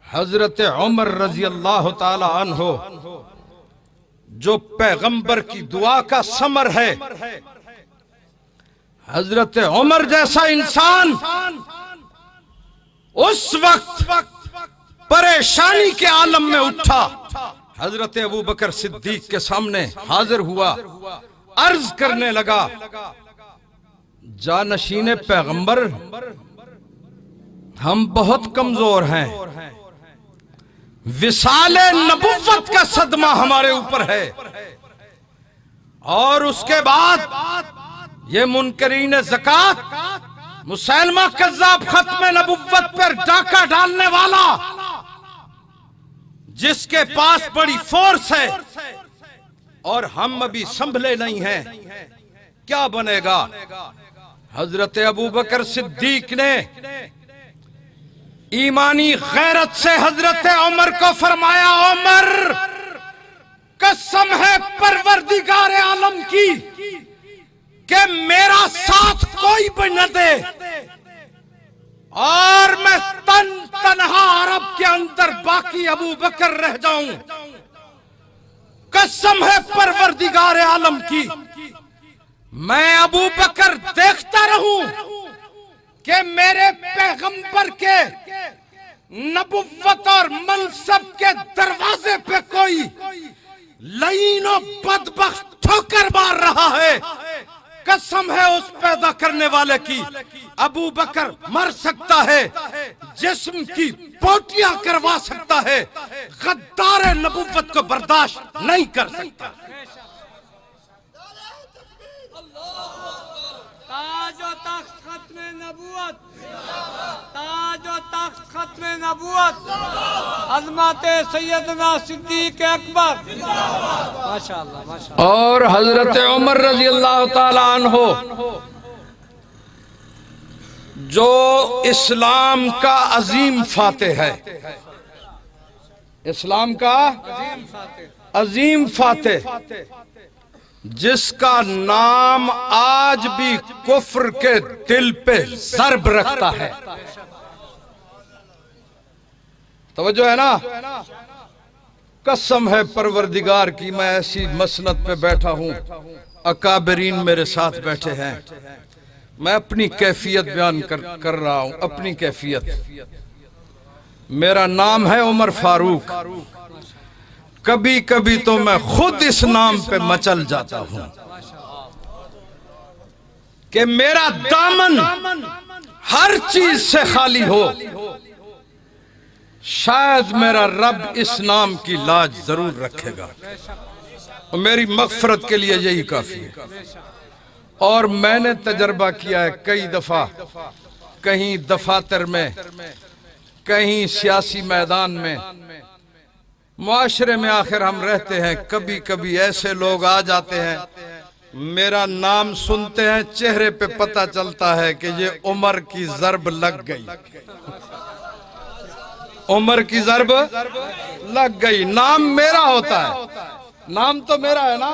حضرت عمر رضی اللہ تعالی عنہ جو پیغمبر کی دعا کا ثمر ہے، حضرت عمر جیسا انسان اس وقت پریشانی کے عالم میں اٹھا، حضرت ابو بکر صدیق کے سامنے حاضر ہوا، عرض کرنے لگا، جانشین پیغمبر، ہم بہت کمزور ہیں، وصال نبوت کا صدمہ ہمارے اوپر ہے، اور اس کے بعد یہ منکرین زکوٰۃ، مسلمہ کذاب، ختم نبوت پر ڈاکہ ڈالنے والا، جس کے پاس بڑی فورس ہے، اور ہم ابھی سنبھلے نہیں ہیں، کیا بنے گا؟ حضرت ابو بکر صدیق نے ایمانی غیرت سے حضرت عمر کو فرمایا عمر قسم ہے پروردگار عالم کی کہ میرا ساتھ کوئی بھی نہ دے اور میں تنہا عرب کے اندر باقی ابو بکر رہ جاؤں، قسم ہے پروردگار عالم کی میں ابو بکر دیکھتا رہوں کہ میرے پیغمبر کے نبوت اور منصب کے دروازے پہ کوئی لعین و بدبخت ٹھوکر مار رہا ہے۔ قسم ہے اس پیدا کرنے والے کی ابو بکر مر سکتا ہے، جسم کی بوٹیاں کروا سکتا ہے، غدار نبوت کو برداشت نہیں کر سکتا۔ تاج و تخت ختم نبوت، تاج و تخت ختم نبوت، عظمت سیدنا صدیق اکبر، ماشاءاللہ ماشاءاللہ۔ اور حضرت عمر رضی اللہ تعالیٰ عنہ جو اسلام کا عظیم فاتح ہے، اسلام کا عظیم فاتح، جس کا نام آج بھی کفر کے دل پہ ضرب رکھتا ہے، توجہ ہے نا؟ قسم ہے پروردگار کی میں ایسی مسند پہ بیٹھا ہوں، اکابرین میرے ساتھ بیٹھے ہیں، میں اپنی کیفیت بیان کر رہا ہوں، اپنی کیفیت۔ میرا نام ہے عمر فاروق، کبھی کبھی تو میں خود اس نام پہ مچل جاتا ہوں کہ میرا دامن ہر چیز سے خالی ہو، شاید میرا رب اس نام کی لاج ضرور رکھے گا، اور میری مغفرت کے لیے یہی کافی ہے۔ اور میں نے تجربہ کیا ہے کئی دفعہ، کہیں دفاتر میں، کہیں سیاسی میدان میں، معاشرے میں آخر ہم رہتے ہیں، کبھی کبھی ایسے لوگ آ جاتے ہیں، میرا نام سنتے ہیں، چہرے پہ پتہ چلتا ہے کہ یہ عمر کی ضرب لگ گئی، عمر کی ضرب لگ گئی۔ نام میرا ہوتا ہے، نام تو میرا ہے نا،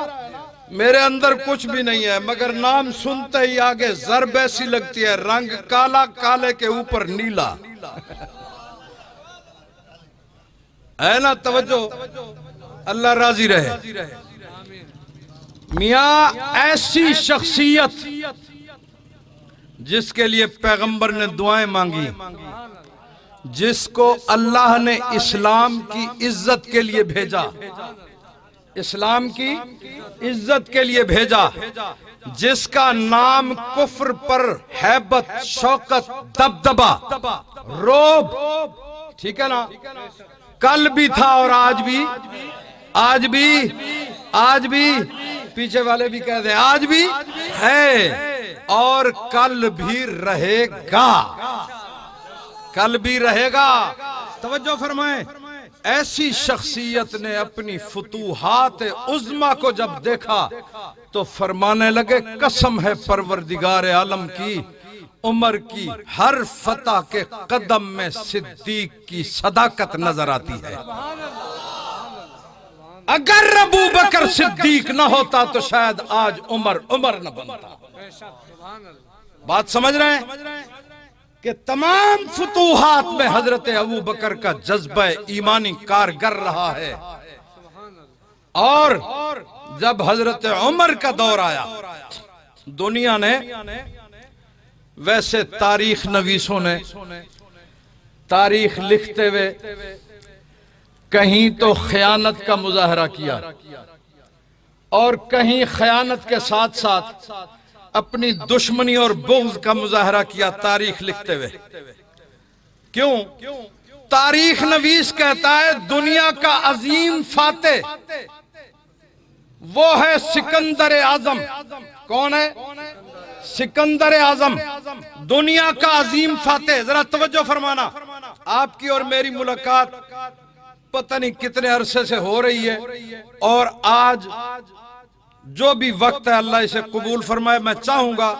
میرے اندر کچھ بھی نہیں ہے، مگر نام سنتے ہی آگے ضرب ایسی لگتی ہے، رنگ کالا، کالے کے اوپر نیلا، ہے نا؟ توجہ، اللہ راضی رہے۔ میاں ایسی شخصیت جس کے لیے پیغمبر نے دعائیں مانگی، جس کو اللہ نے اسلام کی عزت کے لیے بھیجا، اسلام کی عزت کے لیے بھیجا، جس کا نام کفر پر ہیبت، شوکت، دبدبا، روب، ٹھیک ہے نا، کل بھی تھا اور آج بھی پیچھے والے بھی کہہ دیں آج بھی ہے اور کل بھی رہے گا، کل بھی رہے گا۔ توجہ فرمائیں، ایسی شخصیت نے اپنی فتوحات عظمیٰ کو جب دیکھا تو فرمانے لگے قسم ہے پروردگار عالم کی، عمر کی ہر فتح کے قدم میں صدیق کی صداقت نظر آتی ہے۔ اگر ابو بکر صدیق نہ ہوتا تو شاید آج عمر نہ بنتا۔ بات سمجھ رہے ہیں کہ تمام فتوحات میں حضرت ابو بکر کا جذبہ ایمانی کارگر رہا ہے، اور جب حضرت عمر کا دور آیا، دنیا نے، ویسے تاریخ نویسوں نے تاریخ لکھتے ہوئے کہیں تو خیانت کا مظاہرہ کیا اور کہیں خیانت کے ساتھ ساتھ اپنی دشمنی اور بغض کا مظاہرہ کیا تاریخ لکھتے ہوئے۔ کیوں؟ تاریخ نویس کہتا ہے دنیا کا عظیم فاتح وہ ہے سکندر اعظم۔ کون ہے؟ سکندر اعظم، دنیا کا عظیم فاتح۔ ذرا توجہ فرمانا، آپ کی اور میری ملاقات پتہ نہیں کتنے عرصے سے ہو رہی ہے، اور آج جو بھی وقت ہے اللہ اسے قبول فرمائے۔ میں چاہوں گا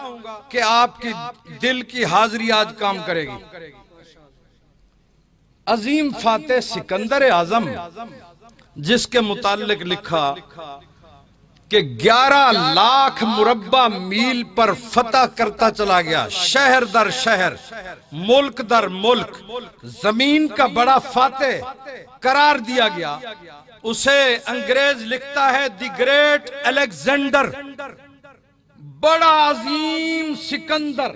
کہ آپ کی دل کی حاضری آج کام کرے گی۔ عظیم فاتح سکندر اعظم جس کے متعلق لکھا کہ 11 لاکھ مربع میل پر فتح کرتا چلا گیا، شہر در شہر، ملک در ملک، زمین کا بڑا فاتح قرار دیا گیا، اسے انگریز لکھتا ہے دی گریٹ الیگزینڈر، بڑا عظیم سکندر،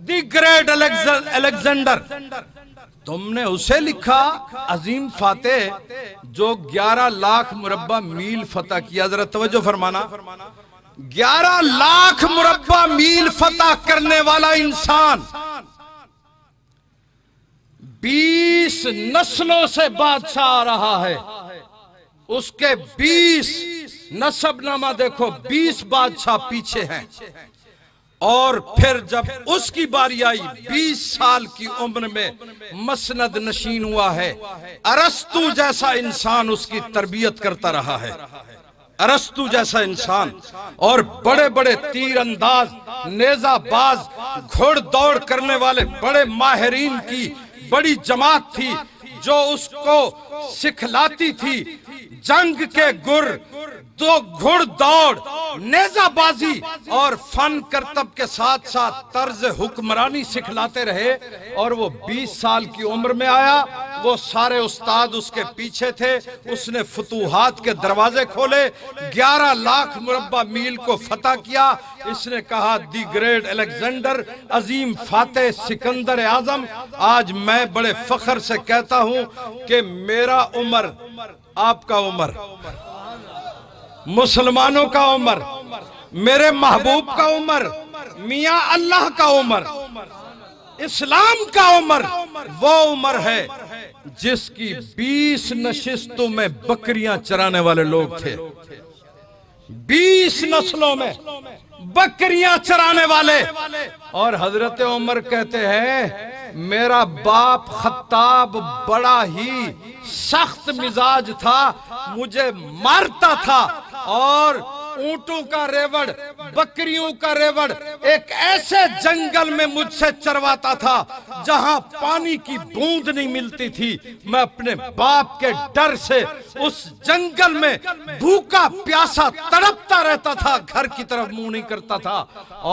دی گریٹ الیگزینڈر۔ تم نے اسے لکھا عظیم فاتح جو 11 لاکھ مربع میل فتح کیا۔ ذرا توجہ فرمانا، 11 لاکھ مربع میل فتح کرنے والا انسان 20 نسلوں سے بادشاہ آ رہا ہے، اس کے 20 نسب نامہ دیکھو، 20 بادشاہ پیچھے ہیں، اور پھر جب اس کی باری آئی 20 سال کی عمر میں مسند نشین ہوا ہے، ارسطو جیسا انسان اس کی تربیت کرتا رہا ہے، ارسطو جیسا انسان، اور بڑے بڑے تیر انداز، نیزہ باز، گھوڑ دوڑ کرنے والے بڑے ماہرین کی بڑی جماعت تھی جو اس کو سکھلاتی تھی جنگ کے گر، تو گھڑ دوڑ، نیزہ بازی اور فن کرتب کے ساتھ ساتھ طرز حکمرانی سکھلاتے رہے، اور وہ 20 سال کی عمر میں آیا، وہ سارے استاد اس کے پیچھے تھے، اس نے فتوحات کے دروازے کھولے، 11 لاکھ مربع میل کو فتح کیا۔ اس نے کہا دی گریٹ الیگزینڈر، عظیم فاتح سکندر اعظم۔ آج میں بڑے فخر سے کہتا ہوں کہ میرا عمر، آپ کا عمر، مسلمانوں کا عمر، میرے محبوب کا عمر، میاں اللہ کا عمر، اسلام کا عمر، وہ عمر ہے جس کی 20 نشستوں میں بکریاں چرانے والے لوگ تھے، 20 نسلوں میں بکریاں چرانے والے۔ اور حضرت عمر کہتے ہیں میرا باپ خطاب بڑا ہی سخت مزاج تھا، مجھے مارتا تھا، اور اونٹوں کا ریوڑ، بکریوں کا ریوڑ ایک ایسے جنگل میں مجھ سے چرواتا تھا جہاں پانی کی بوند نہیں ملتی تھی۔ میں اپنے باپ کے ڈر سے اس جنگل میں بھوکا پیاسا تڑپتا رہتا تھا، گھر کی طرف منہ نہیں کرتا تھا۔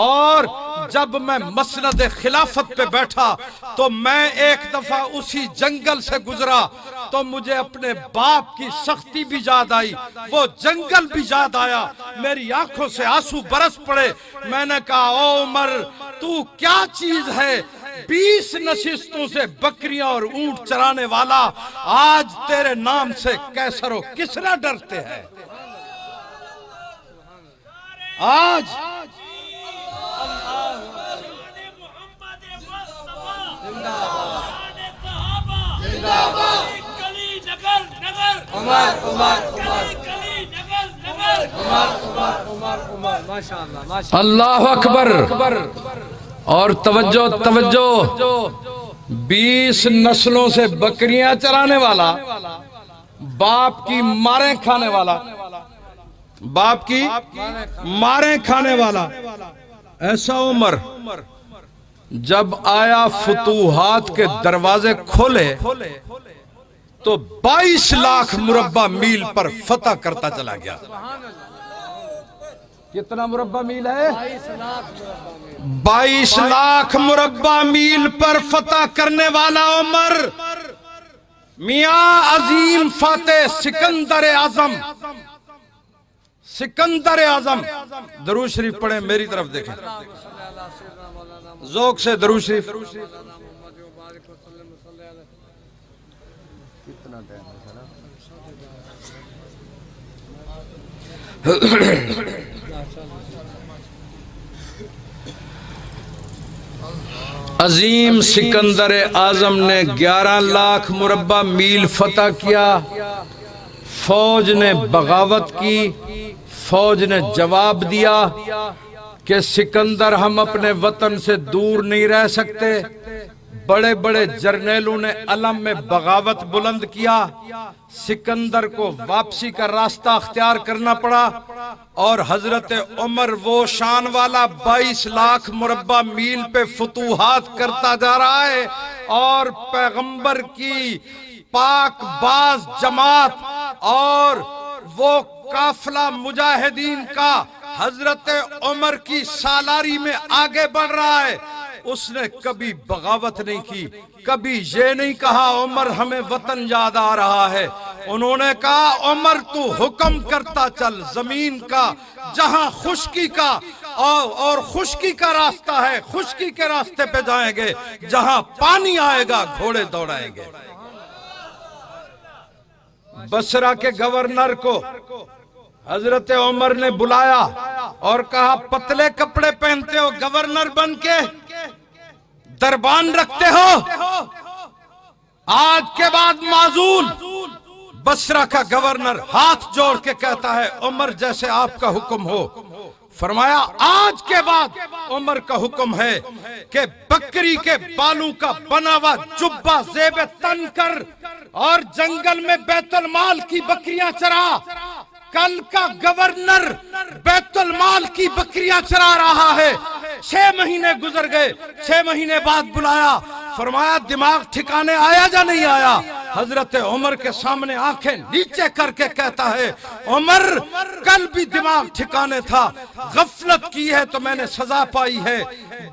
اور جب میں مسند خلافت پہ بیٹھا تو میں ایک دفعہ اسی جنگل سے گزرا تو مجھے اپنے باپ کی سختی بھی یاد آئی، وہ جنگل بھی یاد آیا، میری آنکھوں سے آنسو برس پڑے۔ میں نے کہا او عمر تو کیا چیز ہے، 20 نشستوں سے بکریاں اور اونٹ چرانے والا، آج تیرے نام سے کیسر و کسرا ڈرتے ہیں۔ آج اللہ اکبر۔ اور توجہ توجہ، 20 نسلوں سے بکریاں چرانے والا، باپ کی ماریں کھانے والا، باپ کی ماریں کھانے والا، ایسا عمر جب آیا فتوحات کے دروازے کھولے تو 22 لاکھ مربع میل پر فتح کرتا چلا گیا۔ کتنا مربع میل ہے؟ 22 لاکھ مربع میل پر فتح کرنے والا عمر، میاں عظیم فاتح سکندر اعظم، سکندر اعظم۔ درود شریف پڑھیں، میری طرف دیکھیں، ذوق سے درود شریف۔ عظیم سکندر اعظم نے 11 لاکھ مربع میل فتح کیا، فوج نے بغاوت کی، فوج نے جواب دیا کہ سکندر ہم اپنے وطن سے دور نہیں رہ سکتے، بڑے بڑے جرنیلوں نے علم میں بغاوت بلند کیا، سکندر کو واپسی کا راستہ اختیار کرنا پڑا، اور حضرت عمر وہ شان والا 22 لاکھ مربع میل پہ فتوحات کرتا جا رہا ہے، اور پیغمبر کی پاک باز جماعت اور وہ قافلہ مجاہدین کا حضرت عمر کی سالاری میں آگے بڑھ رہا ہے۔ اس نے کبھی بغاوت نہیں کی، کبھی یہ نہیں کہا عمر ہمیں وطن یاد آ رہا ہے۔ انہوں نے کہا عمر تو حکم کرتا چل، زمین کا جہاں خشکی کا اور خشکی کا راستہ ہے خشکی کے راستے پہ جائیں گے، جہاں پانی آئے گا گھوڑے دوڑائیں گے۔ بصرہ کے گورنر کو حضرت عمر نے بلایا اور کہا پتلے کپڑے پہنتے ہو، گورنر بن کے دربان رکھتے ہو، آج کے بعد معزول۔ بصرہ کا گورنر ہاتھ جوڑ کے کہتا ہے عمر جیسے آپ کا حکم ہو۔ فرمایا آج کے بعد عمر کا حکم ہے کہ بکری کے بالوں کا بنا ہوا جبہ زیب تن کر اور جنگل میں بیت المال کی بکریاں چرا۔ کل کا گورنر بیت المال کی بکریاں چرا رہا ہے۔ 6 مہینے گزر گئے، 6 مہینے بعد بلایا، فرمایا دماغ ٹھکانے آیا یا نہیں آیا؟ حضرت عمر کے سامنے آنکھیں نیچے کر کے کہتا ہے عمر کل بھی دماغ ٹھکانے تھا، غفلت کی ہے تو میں نے سزا پائی ہے،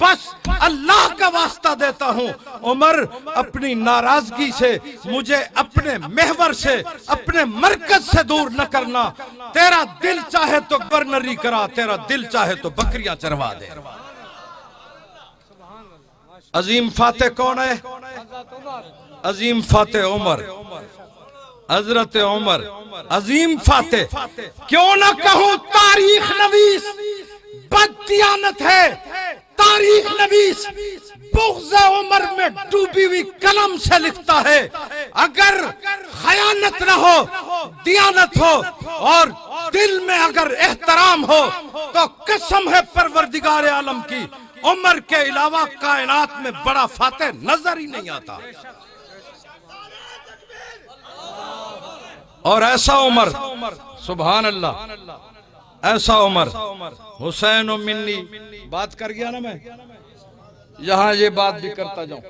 بس اللہ کا واسطہ دیتا ہوں عمر اپنی ناراضگی سے مجھے اپنے محور سے اپنے مرکز سے دور نہ کرنا، تیرا دل چاہے تو گورنری کرا، تیرا دل چاہے تو بکریاں چروا دے۔ عظیم فاتح کون ہے؟ عظیم فاتح عمر، حضرت عمر عظیم فاتح، کیوں نہ کہوں تاریخ نویس بددیانت ہے، تاریخ نویس بغض عمر میں ڈوبی ہوئی قلم سے لکھتا ہے اگر خیانت نہ ہو، دیانت ہو اور دل میں اگر احترام ہو تو قسم ہے پروردگار عالم کی عمر کے علاوہ کائنات میں بڑا فاتح نظر ہی نہیں آتا۔ اور ایسا عمر، سبحان اللہ، ایسا عمر حسین و منی، بات کر گیا نا میں، یہاں یہ بات بھی کرتا جاؤں۔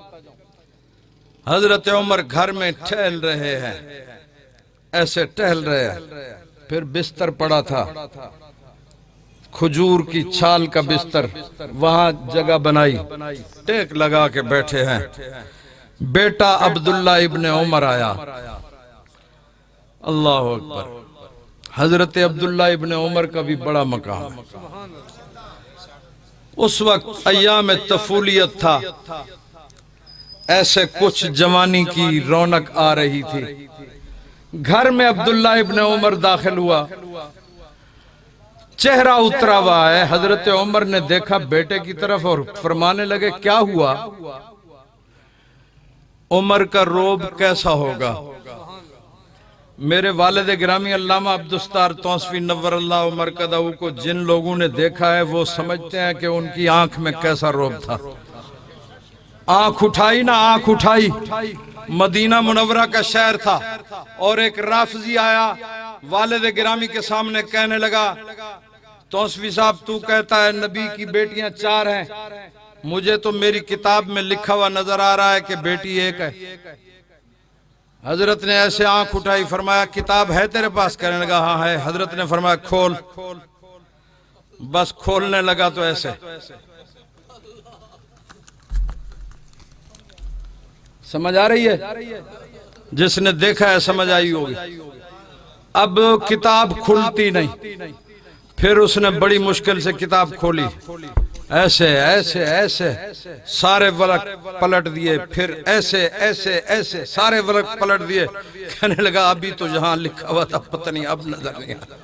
حضرت عمر گھر میں ٹہل رہے ہیں، ایسے ٹہل رہے ہیں، پھر بستر پڑا تھا، کھجور کی چھال کا بستر، وہاں جگہ بنائی، ٹیک لگا کے بیٹھے ہیں۔ بیٹا عبداللہ ابن عمر آیا، اللہ اکبر۔ حضرت عبداللہ ابن عمر کا بھی بڑا مقام ہے۔ اس وقت ایام طفولیت تھا، ایسے کچھ جوانی کی رونق آ رہی تھی۔ گھر میں عبداللہ ابن عمر داخل ہوا، چہرہ اترا ہوا ہے۔ حضرت عمر نے دیکھا بیٹے کی طرف اور فرمانے لگے کیا ہوا؟ عمر کا روب کیسا ہوگا؟ میرے والد گرامی علامہ عبدالستار توسوی نور اللہ مرکزہ کو جن لوگوں نے دیکھا ہے وہ سمجھتے ہیں کہ ان کی آنکھ میں کیسا روب تھا۔ آنکھ اٹھائی نہ آنکھ اٹھائی، مدینہ منورہ کا شہر تھا، اور ایک رافضی آیا والد گرامی کے سامنے کہنے لگا توسوی صاحب تو کہتا ہے نبی کی بیٹیاں 4 ہیں، مجھے تو میری کتاب میں لکھا ہوا نظر آ رہا ہے کہ بیٹی 1 ہے۔ حضرت نے ایسے آنکھ اٹھائی، فرمایا کتاب ہے تیرے پاس؟ کہنے لگا ہاں ہے۔ حضرت نے فرمایا کھول۔ بس کھولنے لگا تو ایسے سمجھ آ رہی ہے؟ جس نے دیکھا ہے سمجھ آئی ہوگی۔ اب کتاب کھلتی نہیں، پھر اس نے بڑی مشکل سے کتاب کھولی، ایسے ایسے ایسے سارے ورق پلٹ دیے، پھر ایسے ایسے ایسے سارے ورق پلٹ دیے۔ کہنے لگا ابھی تو جہاں لکھا ہوا تھا پتہ نہیں اب نظر نہیں آتا۔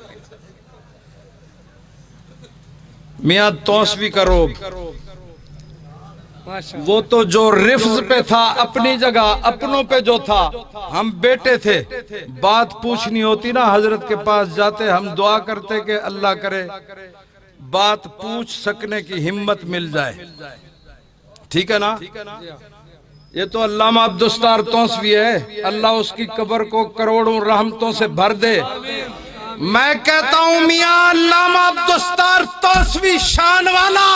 میاں توسوی کا روب، وہ تو جو رفظ پہ تھا اپنی جگہ، اپنوں پہ جو تھا، ہم بیٹے تھے، بات پوچھنی ہوتی نا حضرت کے پاس جاتے، ہم دعا کرتے کہ اللہ کرے بات پوچھ سکنے کی ہمت مل جائے، ٹھیک ہے نا؟ یہ تو علامہ عبدالستار توسوی ہے، اللہ اس کی قبر کو کروڑوں رحمتوں سے بھر دے۔ میں کہتا ہوں میاں علامہ عبدالستار توسوی شان والا،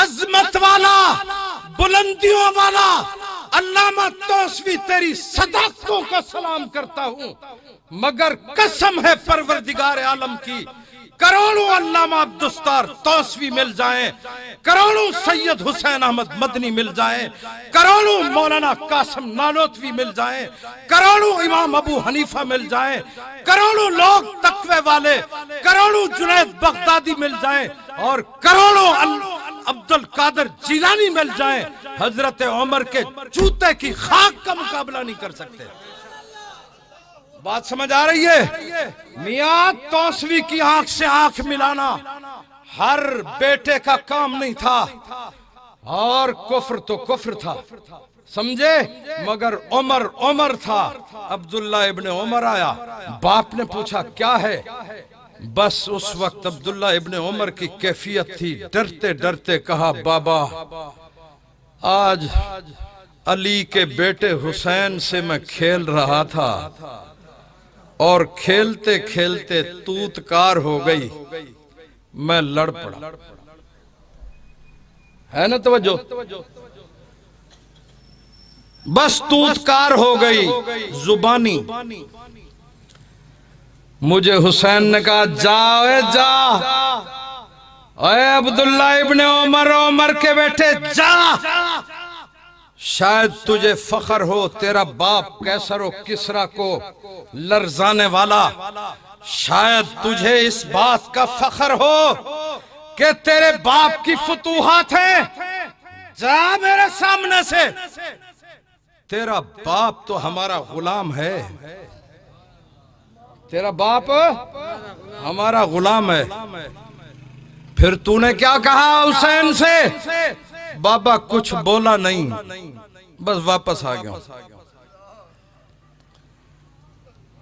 عظمت والا، بلندیوں والا علامہ توسوی تیری صداقتوں کا سلام کرتا ہوں، مگر قسم ہے پروردگار عالم کی، کروڑوں علامہ عبدالستار توسوی مل جائیں، کروڑوں سید حسین احمد مدنی مل جائیں، کروڑوں مولانا قاسم نانوتوی مل جائیں، کروڑوں امام ابو حنیفہ مل جائیں، کروڑوں لوگ تقوی والے، کروڑوں جنید بغدادی مل جائیں، اور کروڑوں عبد القادر جیلانی مل جائیں، حضرت عمر کے جوتے کی خاک کا مقابلہ نہیں کر سکتے۔ بات سمجھ آ رہی ہے؟ میاں توسوی کی آنکھ سے آنکھ ملانا ہر بیٹے کا کام نہیں تھا، اور کفر تو کفر تھا، سمجھے؟ مگر عمر تھا۔ عبداللہ ابن عمر آیا، باپ نے پوچھا کیا ہے؟ بس اس وقت عبداللہ ابن عمر کی کیفیت تھی، ڈرتے ڈرتے کہا بابا آج علی کے بیٹے حسین سے میں کھیل رہا تھا اور کھیلتے کھیلتے توت کار ہو گئی، میں لڑ پڑا۔ ہے نا توجہ؟ بس توت کار ہو گئی زبانی۔ مجھے حسین نے کہا جا اے عبداللہ ابن عمر کے بیٹے جا، شاید تجھے فخر ہو تیرا باپ کیسر و کسرا کو لرزانے والا، شاید تجھے اس بات کا فخر ہو کہ تیرے باپ کی فتوحات ہیں، جا میرے سامنے سے، تیرا باپ تو ہمارا غلام ہے، تیرا باپ ہمارا غلام ہے۔ پھر تو نے کیا کہا حسین سے؟ بابا کچھ بولا نہیں، بس واپس آ گیا۔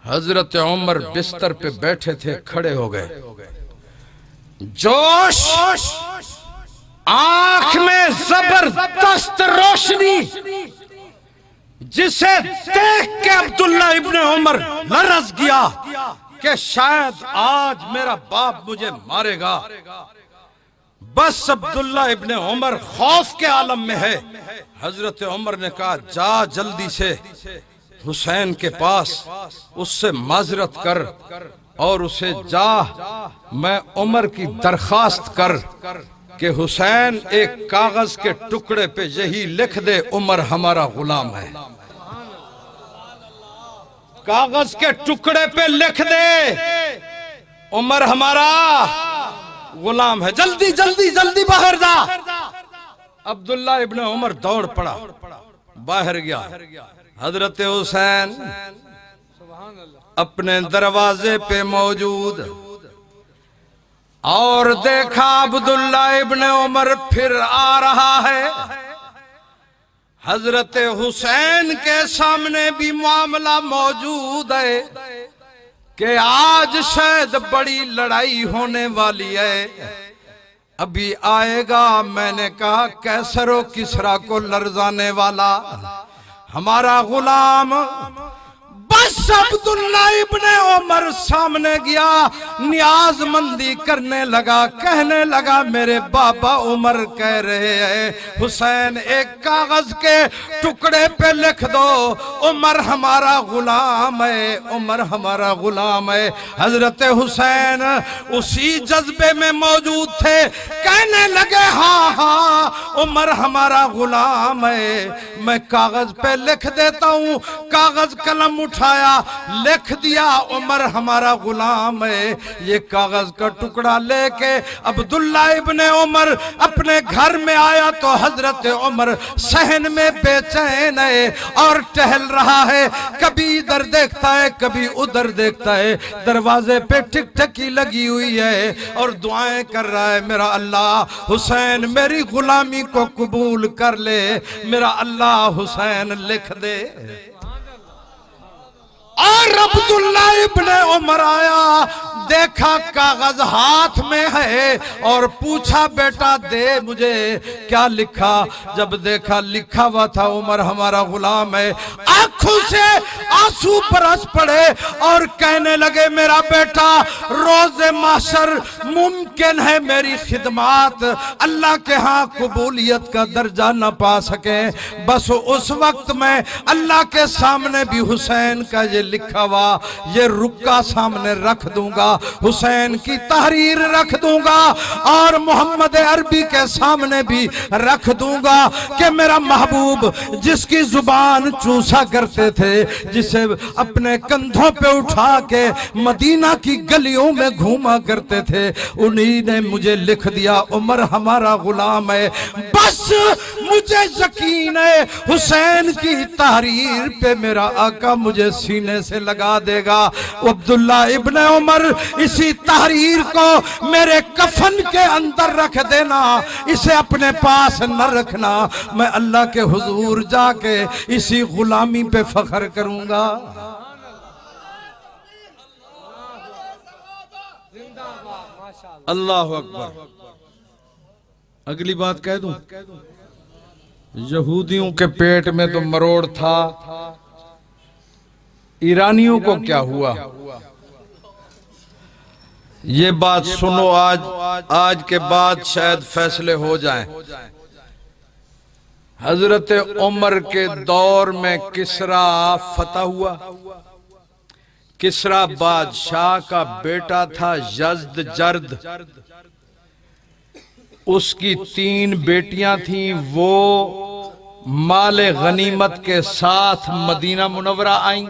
حضرت عمر بستر پہ بیٹھے تھے، کھڑے ہو گئے، جوش آنکھ میں زبردست روشنی، جسے دیکھ کے عبداللہ ابن عمر لرز گیا کہ شاید آج میرا باپ مجھے مارے گا۔ بس عبداللہ ابن عمر خوف کے عالم میں ہے۔ حضرت عمر نے کہا جا جلدی سے حسین کے پاس، اس سے معذرت کر اور اسے جا میں عمر کی درخواست کر کہ حسین ایک کاغذ کے ٹکڑے پہ یہی لکھ دے عمر ہمارا غلام ہے، کاغذ کے ٹکڑے پہ لکھ دے عمر ہمارا غلام ہے، جلدی جلدی جلدی باہر جا۔ عبداللہ ابن عمر دوڑ پڑا، باہر گیا۔ حضرت حسین اپنے دروازے پہ موجود، اور دیکھا عبداللہ ابن عمر پھر آ رہا ہے۔ حضرت حسین کے سامنے بھی معاملہ موجود ہے کہ آج شاید بڑی لڑائی ہونے والی ہے، ابھی آئے گا۔ میں نے کہا کیسر و کسرا کو لرزانے والا ہمارا غلام۔ بس عبداللہ ابن عمر سامنے گیا، نیاز مندی کرنے لگا، کہنے لگا میرے بابا عمر کہہ رہے ہیں حسین ایک کاغذ کے ٹکڑے پہ لکھ دو عمر ہمارا غلام ہے، عمر ہمارا غلام ہے۔ حضرت حسین اسی جذبے میں موجود تھے، کہنے لگے ہاں ہاں عمر ہمارا غلام ہے، میں کاغذ پہ لکھ دیتا ہوں۔ کاغذ قلم اٹھایا، لکھ دیا عمر ہمارا غلام ہے۔ یہ کاغذ کا ٹکڑا لے کے عبداللہ ابن عمر اپنے گھر میں آیا تو حضرت عمر صحن میں بے چین ہے اور ٹہل رہا ہے، کبھی ادھر دیکھتا ہے کبھی ادھر دیکھتا ہے، دروازے پہ ٹک ٹکی لگی ہوئی ہے اور دعائیں کر رہا ہے میرا اللہ حسین میری غلامی کو قبول کر لے، میرا اللہ حسین لکھ دے۔ اور عبداللہ ابن عمر آیا، دیکھا کاغذ ہاتھ میں ہے اور پوچھا بیٹا دے مجھے کیا لکھا؟ جب دیکھا لکھا ہوا تھا عمر ہمارا غلام ہے، آنکھوں سے آنسو برس پڑے اور کہنے لگے میرا بیٹا روز محشر ممکن ہے میری خدمات اللہ کے ہاں قبولیت کا درجہ نہ پا سکیں، بس اس وقت میں اللہ کے سامنے بھی حسین کا یہ لکھا ہوا یہ رکا سامنے رکھ دوں گا، حسین کی تحریر رکھ دوں گا اور محمد عربی کے سامنے بھی رکھ دوں گا کہ میرا محبوب جس کی زبان چوسا کرتے تھے، جسے اپنے کندھوں پہ اٹھا کے مدینہ کی گلیوں میں گھوما کرتے تھے، انہی نے مجھے لکھ دیا عمر ہمارا غلام ہے، بس مجھے یقین ہے حسین کی تحریر پہ میرا آقا مجھے سینے سے لگا دے گا۔ عبداللہ ابن عمر اسی تحریر کو میرے کفن کے اندر رکھ دینا، اسے اپنے پاس نہ رکھنا، میں اللہ کے حضور جا کے اسی غلامی پہ فخر کروں گا۔ اللہ اکبر۔ اگلی بات کہہ دوں، یہودیوں کے پیٹ میں تو مروڑ تھا، ایرانیوں کو کیا ہوا؟ یہ بات سنو، آج کے بعد شاید فیصلے ہو جائیں۔ حضرت عمر کے دور میں کسرا فتح ہوا۔ کسرا بادشاہ کا بیٹا تھا یزدجرد، اس کی 3 بیٹیاں تھیں، وہ مال غنیمت کے ساتھ مدینہ منورہ آئیں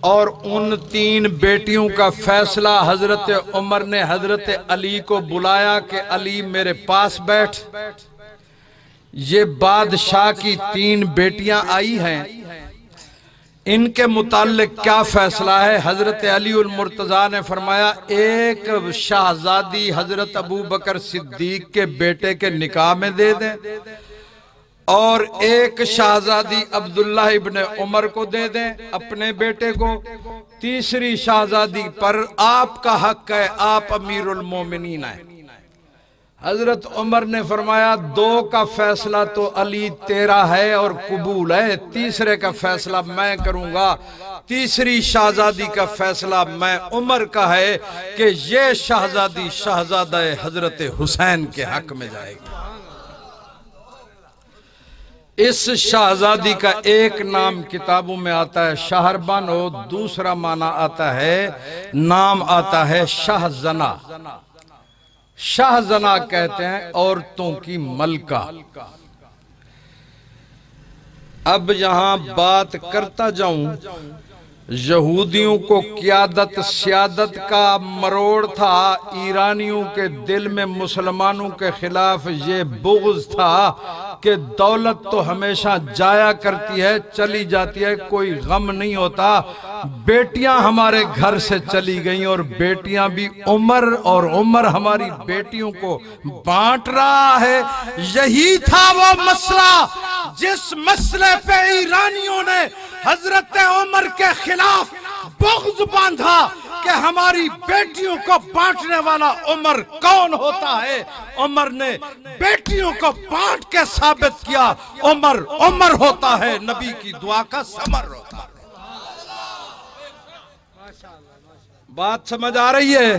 اور ان 3 بیٹیوں کا فیصلہ حضرت عمر نے حضرت علی کو بلایا کہ علی میرے پاس بیٹھ، یہ بادشاہ کی 3 بیٹیاں آئی ہیں، ان کے متعلق کیا فیصلہ ہے؟ حضرت علی المرتضیٰ نے فرمایا ایک شہزادی حضرت ابو بکر صدیق کے بیٹے کے نکاح میں دے دیں اور ایک شہزادی عبداللہ ابن عمر کو دے دیں اپنے بیٹے کو، تیسری شہزادی پر آپ کا حق ہے، آپ امیر المومنین ہیں۔ حضرت عمر نے فرمایا 2 کا فیصلہ تو علی تیرا ہے اور قبول ہے، تیسرے کا فیصلہ میں کروں گا، تیسری شہزادی کا فیصلہ میں عمر کا ہے کہ یہ شہزادی شہزادہ حضرت حسین کے حق میں جائے گی۔ اس شہزادی کا ایک نام کتابوں میں آتا ہے شہربن اور دوسرا معنی آتا ہے، نام آتا ہے شہزنا۔ شہزنا کہتے ہیں عورتوں کی ملکہ۔ اب یہاں بات کرتا جاؤں، یہودیوں کو قیادت سیادت کا مروڑ تھا، ایرانیوں کے دل میں مسلمانوں کے خلاف یہ بغض تھا کہ دولت تو ہمیشہ جایا کرتی ہے چلی جاتی ہے، کوئی غم نہیں ہوتا، بیٹیاں ہمارے گھر سے چلی گئیں اور بیٹیاں بھی عمر اور عمر ہماری بیٹیوں کو بانٹ رہا ہے۔ یہی تھا وہ مسئلہ جس مسئلے پہ ایرانیوں نے حضرت عمر کے خلاف بغض باندھا کہ ہماری بیٹیوں کو بانٹنے والا عمر کون ہوتا ہے۔ عمر نے بیٹیوں کو بانٹ کے ثابت کیا عمر عمر ہوتا ہے، نبی کی دعا کا ثمر ہوتا ہے۔ بات سمجھ آ رہی ہے؟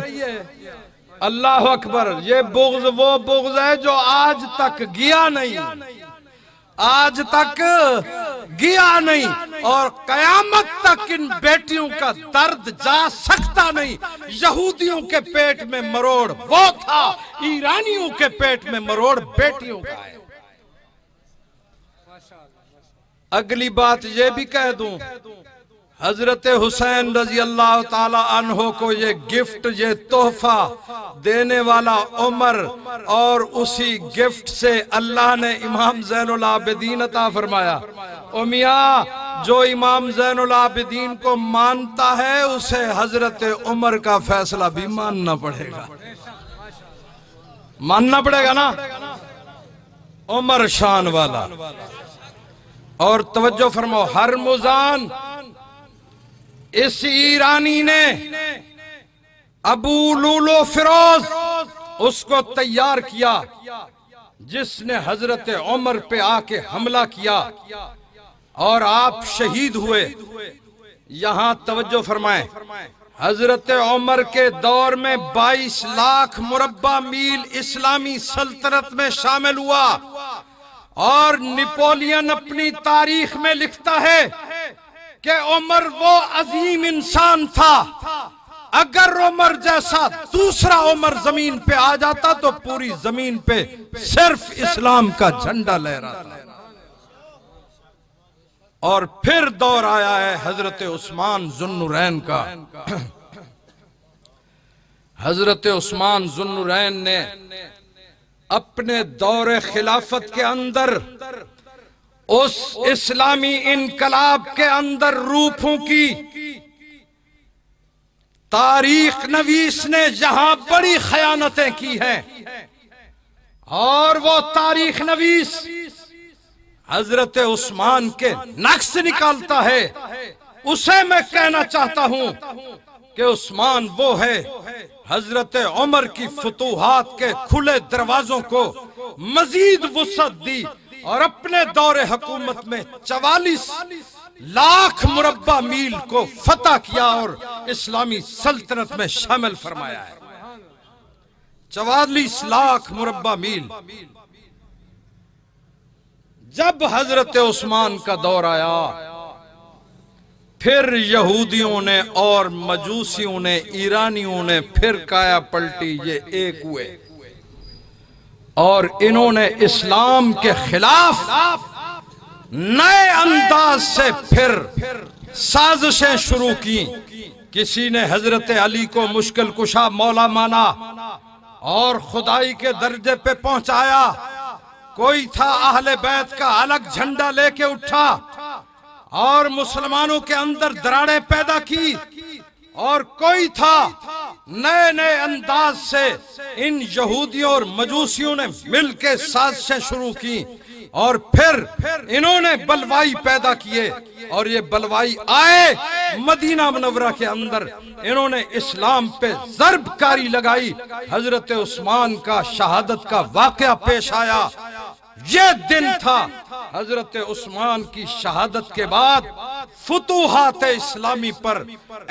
اللہ اکبر۔ یہ بغض وہ بغض ہے جو آج تک گیا نہیں، آج تک گیا نہیں اور قیامت تک ان بیٹیوں کا درد جا سکتا نہیں۔ یہودیوں کے پیٹ میں مروڑ وہ تھا، ایرانیوں کے پیٹ میں مروڑ بیٹیوں کا ہے۔ اگلی بات یہ بھی کہہ دوں، حضرت حسین رضی اللہ تعالی عنہ کو یہ گفٹ، یہ تحفہ دینے والا عمر، اور اسی گفٹ سے اللہ نے امام زین العابدین عطا فرمایا۔ او میاں، جو امام زین العابدین کو مانتا ہے اسے حضرت عمر کا فیصلہ بھی ماننا پڑے گا، ماننا پڑے گا نا۔ عمر شان والا۔ اور توجہ فرماؤ، ہر مزان اس ایرانی نے ابو لولو فیروز اس کو تیار کیا جس نے حضرت عمر پہ آ کے حملہ کیا اور آپ شہید ہوئے۔ یہاں توجہ فرمائیں، حضرت عمر کے دور میں 22 لاکھ مربع میل اسلامی سلطنت میں شامل ہوا، اور نپولین اپنی تاریخ میں لکھتا ہے کہ عمر وہ عظیم انسان تھا، اگر عمر جیسا دوسرا عمر زمین پہ آ جاتا تو پوری زمین پہ صرف اسلام کا جھنڈا لہراتا۔ اور پھر دور آیا ہے حضرت عثمان ذو النورین کا۔ حضرت عثمان ذو النورین نے اپنے دور خلافت کے اندر اس اسلامی انقلاب کے اندر روح پھونکی۔ تاریخ نویس نے جہاں بڑی خیانتیں کی ہیں، اور وہ تاریخ نویس حضرت عثمان کے نقص نکالتا ہے، اسے میں کہنا چاہتا ہوں کہ عثمان وہ ہے حضرت عمر کی فتوحات کے کھلے دروازوں کو مزید وسعت دی، اور اپنے دور حکومت میں 44 لاکھ مربع میل کو فتح کیا اور اسلامی سلطنت میں شامل فرمایا ہے۔ 44 لاکھ مربع میل۔ جب حضرت عثمان کا دور آیا، پھر یہودیوں نے اور مجوسیوں نے، ایرانیوں نے پھر کایا پلٹی، یہ ایک ہوئے اور انہوں نے اسلام کے خلاف نئے انداز سے پھر سازشیں شروع کی۔ کسی نے حضرت علی کو مشکل کشا مولا مانا اور خدائی کے درجے پہ پہنچایا، کوئی تھا اہل بیت کا الگ جھنڈا لے کے اٹھا اور مسلمانوں کے اندر دراڑیں پیدا کی، اور کوئی تھا نئے نئے انداز سے ان یہودیوں اور مجوسیوں نے مل کے سازشیں شروع کی، اور پھر انہوں نے بلوائی پیدا کیے، اور یہ بلوائی آئے مدینہ منورہ کے اندر، انہوں نے اسلام پہ ضرب کاری لگائی۔ حضرت عثمان کا شہادت کا واقعہ پیش آیا۔ یہ دن تھا حضرت عثمان کی شہادت کے بعد فتوحات اسلامی پر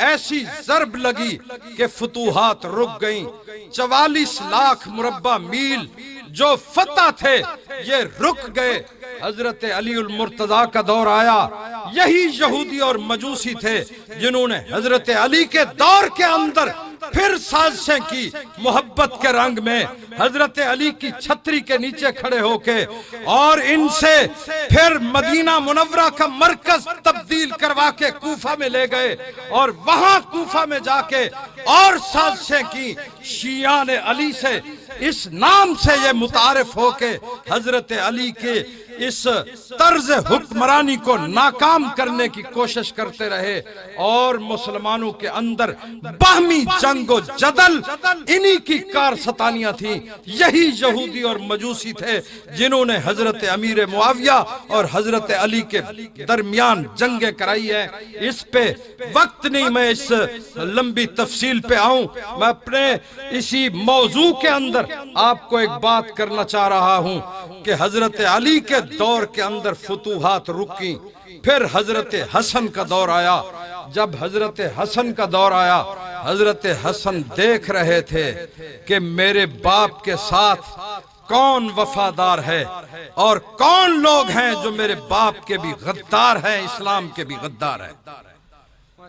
ایسی ضرب لگی کہ فتوحات رک گئیں۔ 44 لاکھ مربع میل جو فتح تھے یہ رک گئے۔ حضرت علی المرتضیٰ کا دور آیا، یہی یہودی اور مجوسی تھے جنہوں نے حضرت علی کے دور کے اندر پھر سازشیں کی، محبت کے رنگ میں حضرت علی کی چھتری کے نیچے کھڑے ہو کے، اور ان سے پھر مدینہ منورہ کا مرکز تبدیل کروا کے کوفہ میں لے گئے، اور وہاں کوفہ میں جا کے اور سازشیں کی شیعان علی سے، اس نام سے یہ متعارف ہو کے حضرت علی کے اس طرز حکمرانی کو ناکام کرنے کی کوشش کرتے رہے، اور مسلمانوں کے اندر باہمی جنگ و جدل انہی کی کارستانیاں تھیں۔ یہی یہودی اور مجوسی تھے جنہوں نے حضرت امیر معاویہ اور حضرت علی کے درمیان جنگیں کرائی ہیں۔ اس پہ وقت نہیں میں اس لمبی تفصیل پہ آؤں، میں اپنے اسی موضوع کے اندر آپ کو ایک بات کرنا چاہ رہا ہوں کہ حضرت علی کے دور کے اندر فتوحات رکی، پھر حضرت حسن کا دور آیا۔ جب حضرت حسن کا دور آیا، حضرت حسن دیکھ رہے تھے کہ میرے باپ کے ساتھ کون وفادار ہے اور کون لوگ ہیں جو میرے باپ کے بھی غدار ہیں، اسلام کے بھی غدار ہیں۔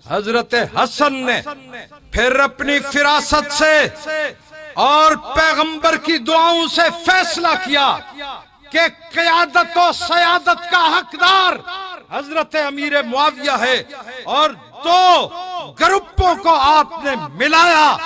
حضرت حسن نے پھر اپنی فراست سے اور پیغمبر کی دعاؤں سے فیصلہ کیا کہ قیادت و سیادت کا حقدار حضرت امیر معاویہ ہے، اور دو گروپوں کو آپ نے ملایا،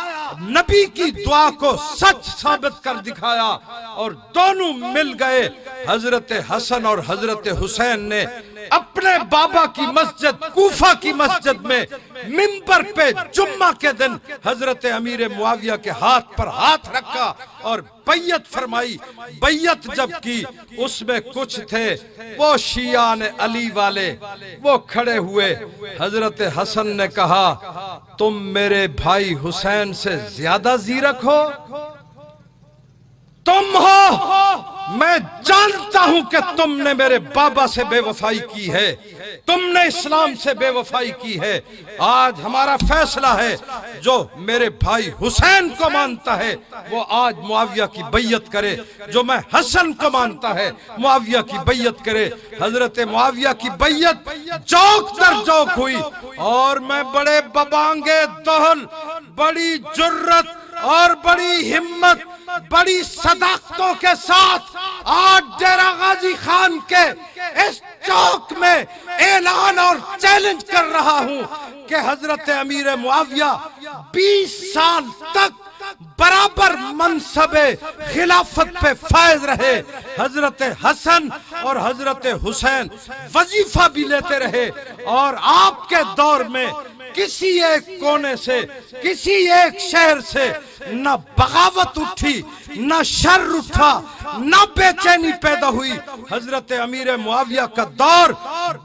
نبی کی دعا کو سچ ثابت کر دکھایا، اور دونوں مل گئے۔ حضرت حسن اور حضرت حسین نے اپنے بابا کی مسجد کوفہ کی مسجد میں منبر پہ جمعہ کے دن حضرت امیر معاویہ کے ہاتھ پر ہاتھ رکھا اور بیعت فرمائی. بیعت جب کی اس میں کچھ تھے وہ شیعان علی والے، وہ کھڑے ہوئے. حضرت حسن نے کہا تم میرے بھائی حسین سے زیادہ زیرک ہو؟ تم ہو، میں جانتا ہوں کہ تم نے میرے بابا سے بے وفائی کی ہے، تم نے اسلام سے بے وفائی کی ہے. آج ہمارا فیصلہ ہے جو میرے بھائی حسین کو مانتا ہے وہ آج معاویہ کی بیعت کرے، جو میں حسن کو مانتا ہے معاویہ کی بیعت کرے. حضرت معاویہ کی بیعت جوک در جوک ہوئی اور میں بڑے ببانگے دہل، بڑی جرت اور بڑی ہمت، بڑی صداقتوں کے ساتھ آج ڈیرہ غازی خان کے اس چوک میں اعلان اور چیلنج کر رہا ہوں کہ حضرت امیر معاویہ 20 سال تک برابر منصب خلافت پہ فائز رہے. حضرت حسن اور حضرت حسین وظیفہ بھی لیتے رہے اور آپ کے دور میں کسی ایک کونے سے، کسی ایک شہر سے نہ بغاوت اٹھی، نہ شر اٹھا، نہ بے چینی پیدا ہوئی. حضرت امیر معاویہ کا دور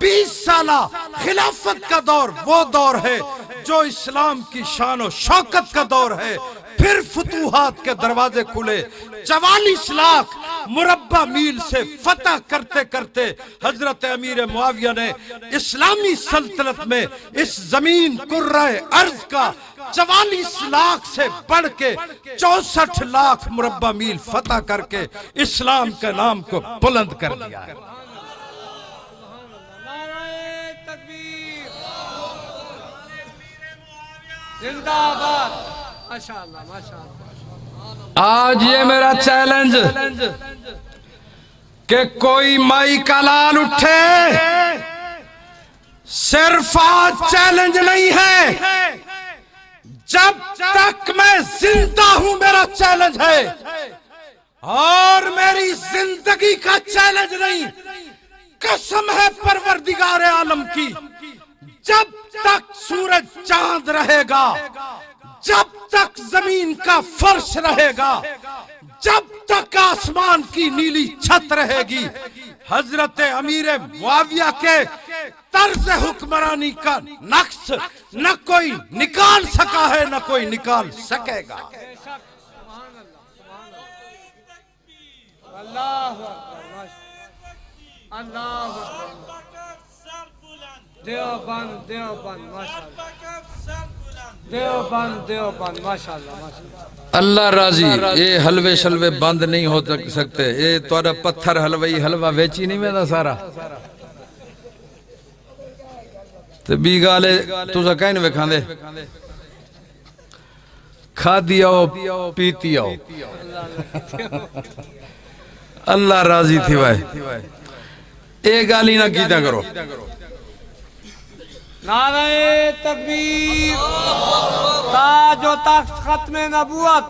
20 سالہ خلافت کا دور وہ دور ہے جو اسلام کی شان و شوکت کا دور ہے. پھر فتوحات کے دروازے کھلے، 44 لاکھ مربع میل سے فتح کرتے کرتے حضرت امیر معاویہ نے اسلامی سلطنت میں اس زمین کرۂ ارض کا 44 لاکھ سے بڑھ کے 64 لاکھ مربع میل فتح کر کے اسلام کے نام کو بلند کر دیا ہے. نعرہ تکبیر، زندہ آباد. ماشاءاللہ ماشاءاللہ. آج یہ میرا چیلنج کہ کوئی مائی کا لال اٹھے، صرف آج چیلنج نہیں ہے، جب تک میں زندہ ہوں میرا چیلنج ہے، اور میری زندگی کا چیلنج نہیں. قسم ہے پروردگار عالم کی، جب تک سورج چاند رہے گا، جب تک زمین کا فرش رہے گا، جب تک آسمان کی نیلی چھت رہے گی، حضرت امیر معاویہ کے طرز حکمرانی کا نقص نہ کوئی نکال سکا ہے نہ کوئی نکال سکے گا. اللہ اکبر، اللہ اکبر. دیوبند دیوبند ماشاءاللہ، دیوبند دیوبند ماشاءاللہ ماشاءاللہ. اللہ راضی. یہ حلوے شلوے بند نہیں ہو سکتے. یہ توڑا پتھر حلوی حلوہ ویچی نہیں میں دا سارا تو بی گالے تُسا کہیں نوے کھاندے کھا دیا ہو پیتی ہو. اللہ راضی تھی بھائی. ایک گالی نہ کیتا کرو. نعرہ تکبیر، تاج و تخت ختم نبوت،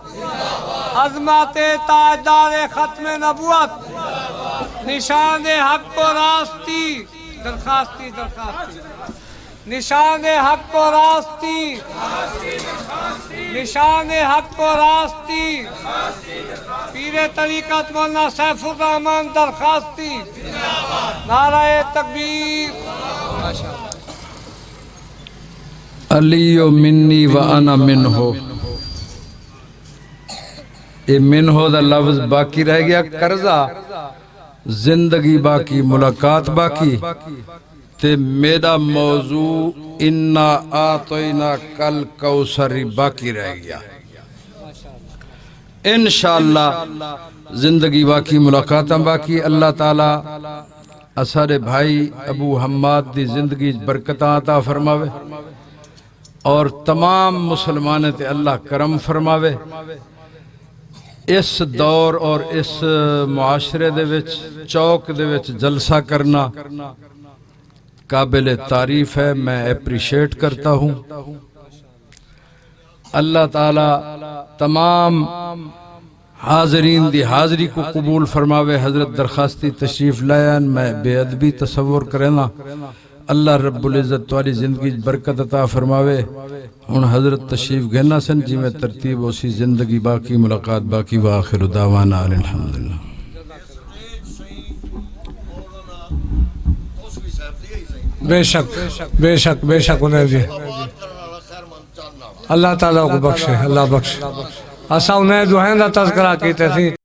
عظمت تاجدار ختم نبوت، نشان حق و راستی، درخواستی درخواستی، نشان حق و راستی، نشان حق و راستی، پیر طریقت مولانا سیف الرحمن درخواستی. نعرہ تکبیر. علی و منی و انا منہو. یہ منہو دا لفظ باقی رہ گیا. قرضہ زندگی باقی، ملاقات باقی. تے میرا موضوع انا آتوینا کل کوثر باقی رہ گیا. انشاءاللہ زندگی باقی، ملاقاتاں باقی. اللہ تعالیٰ اسارے بھائی ابو حماد دی زندگی برکتاں عطا فرماوے اور تمام مسلمان تے اللہ کرم فرماوے. اس دور اور اس معاشرے دے وچ چوک دے وچ جلسہ کرنا قابل تعریف ہے. میں اپریشیٹ کرتا ہوں. اللہ تعالیٰ تمام حاضرین دی حاضری کو قبول فرماوے. حضرت درخواستی تشریف لائن میں بے ادبی تصور کرنا. اللہ رب العزت تاری زندگی برکت عطا فرماوے ہن حضرت تشریف گہنا سن جی میں ترتیب اسی زندگی باقی ملاقات باقی وآخر دعوانا الحمدللہ بے شک بے شک بے شک انہیں جی اللہ تعالیٰ کو بخشے اللہ بخشے اسا انہیں جو ہیں دا تذکرہ کیتے تھی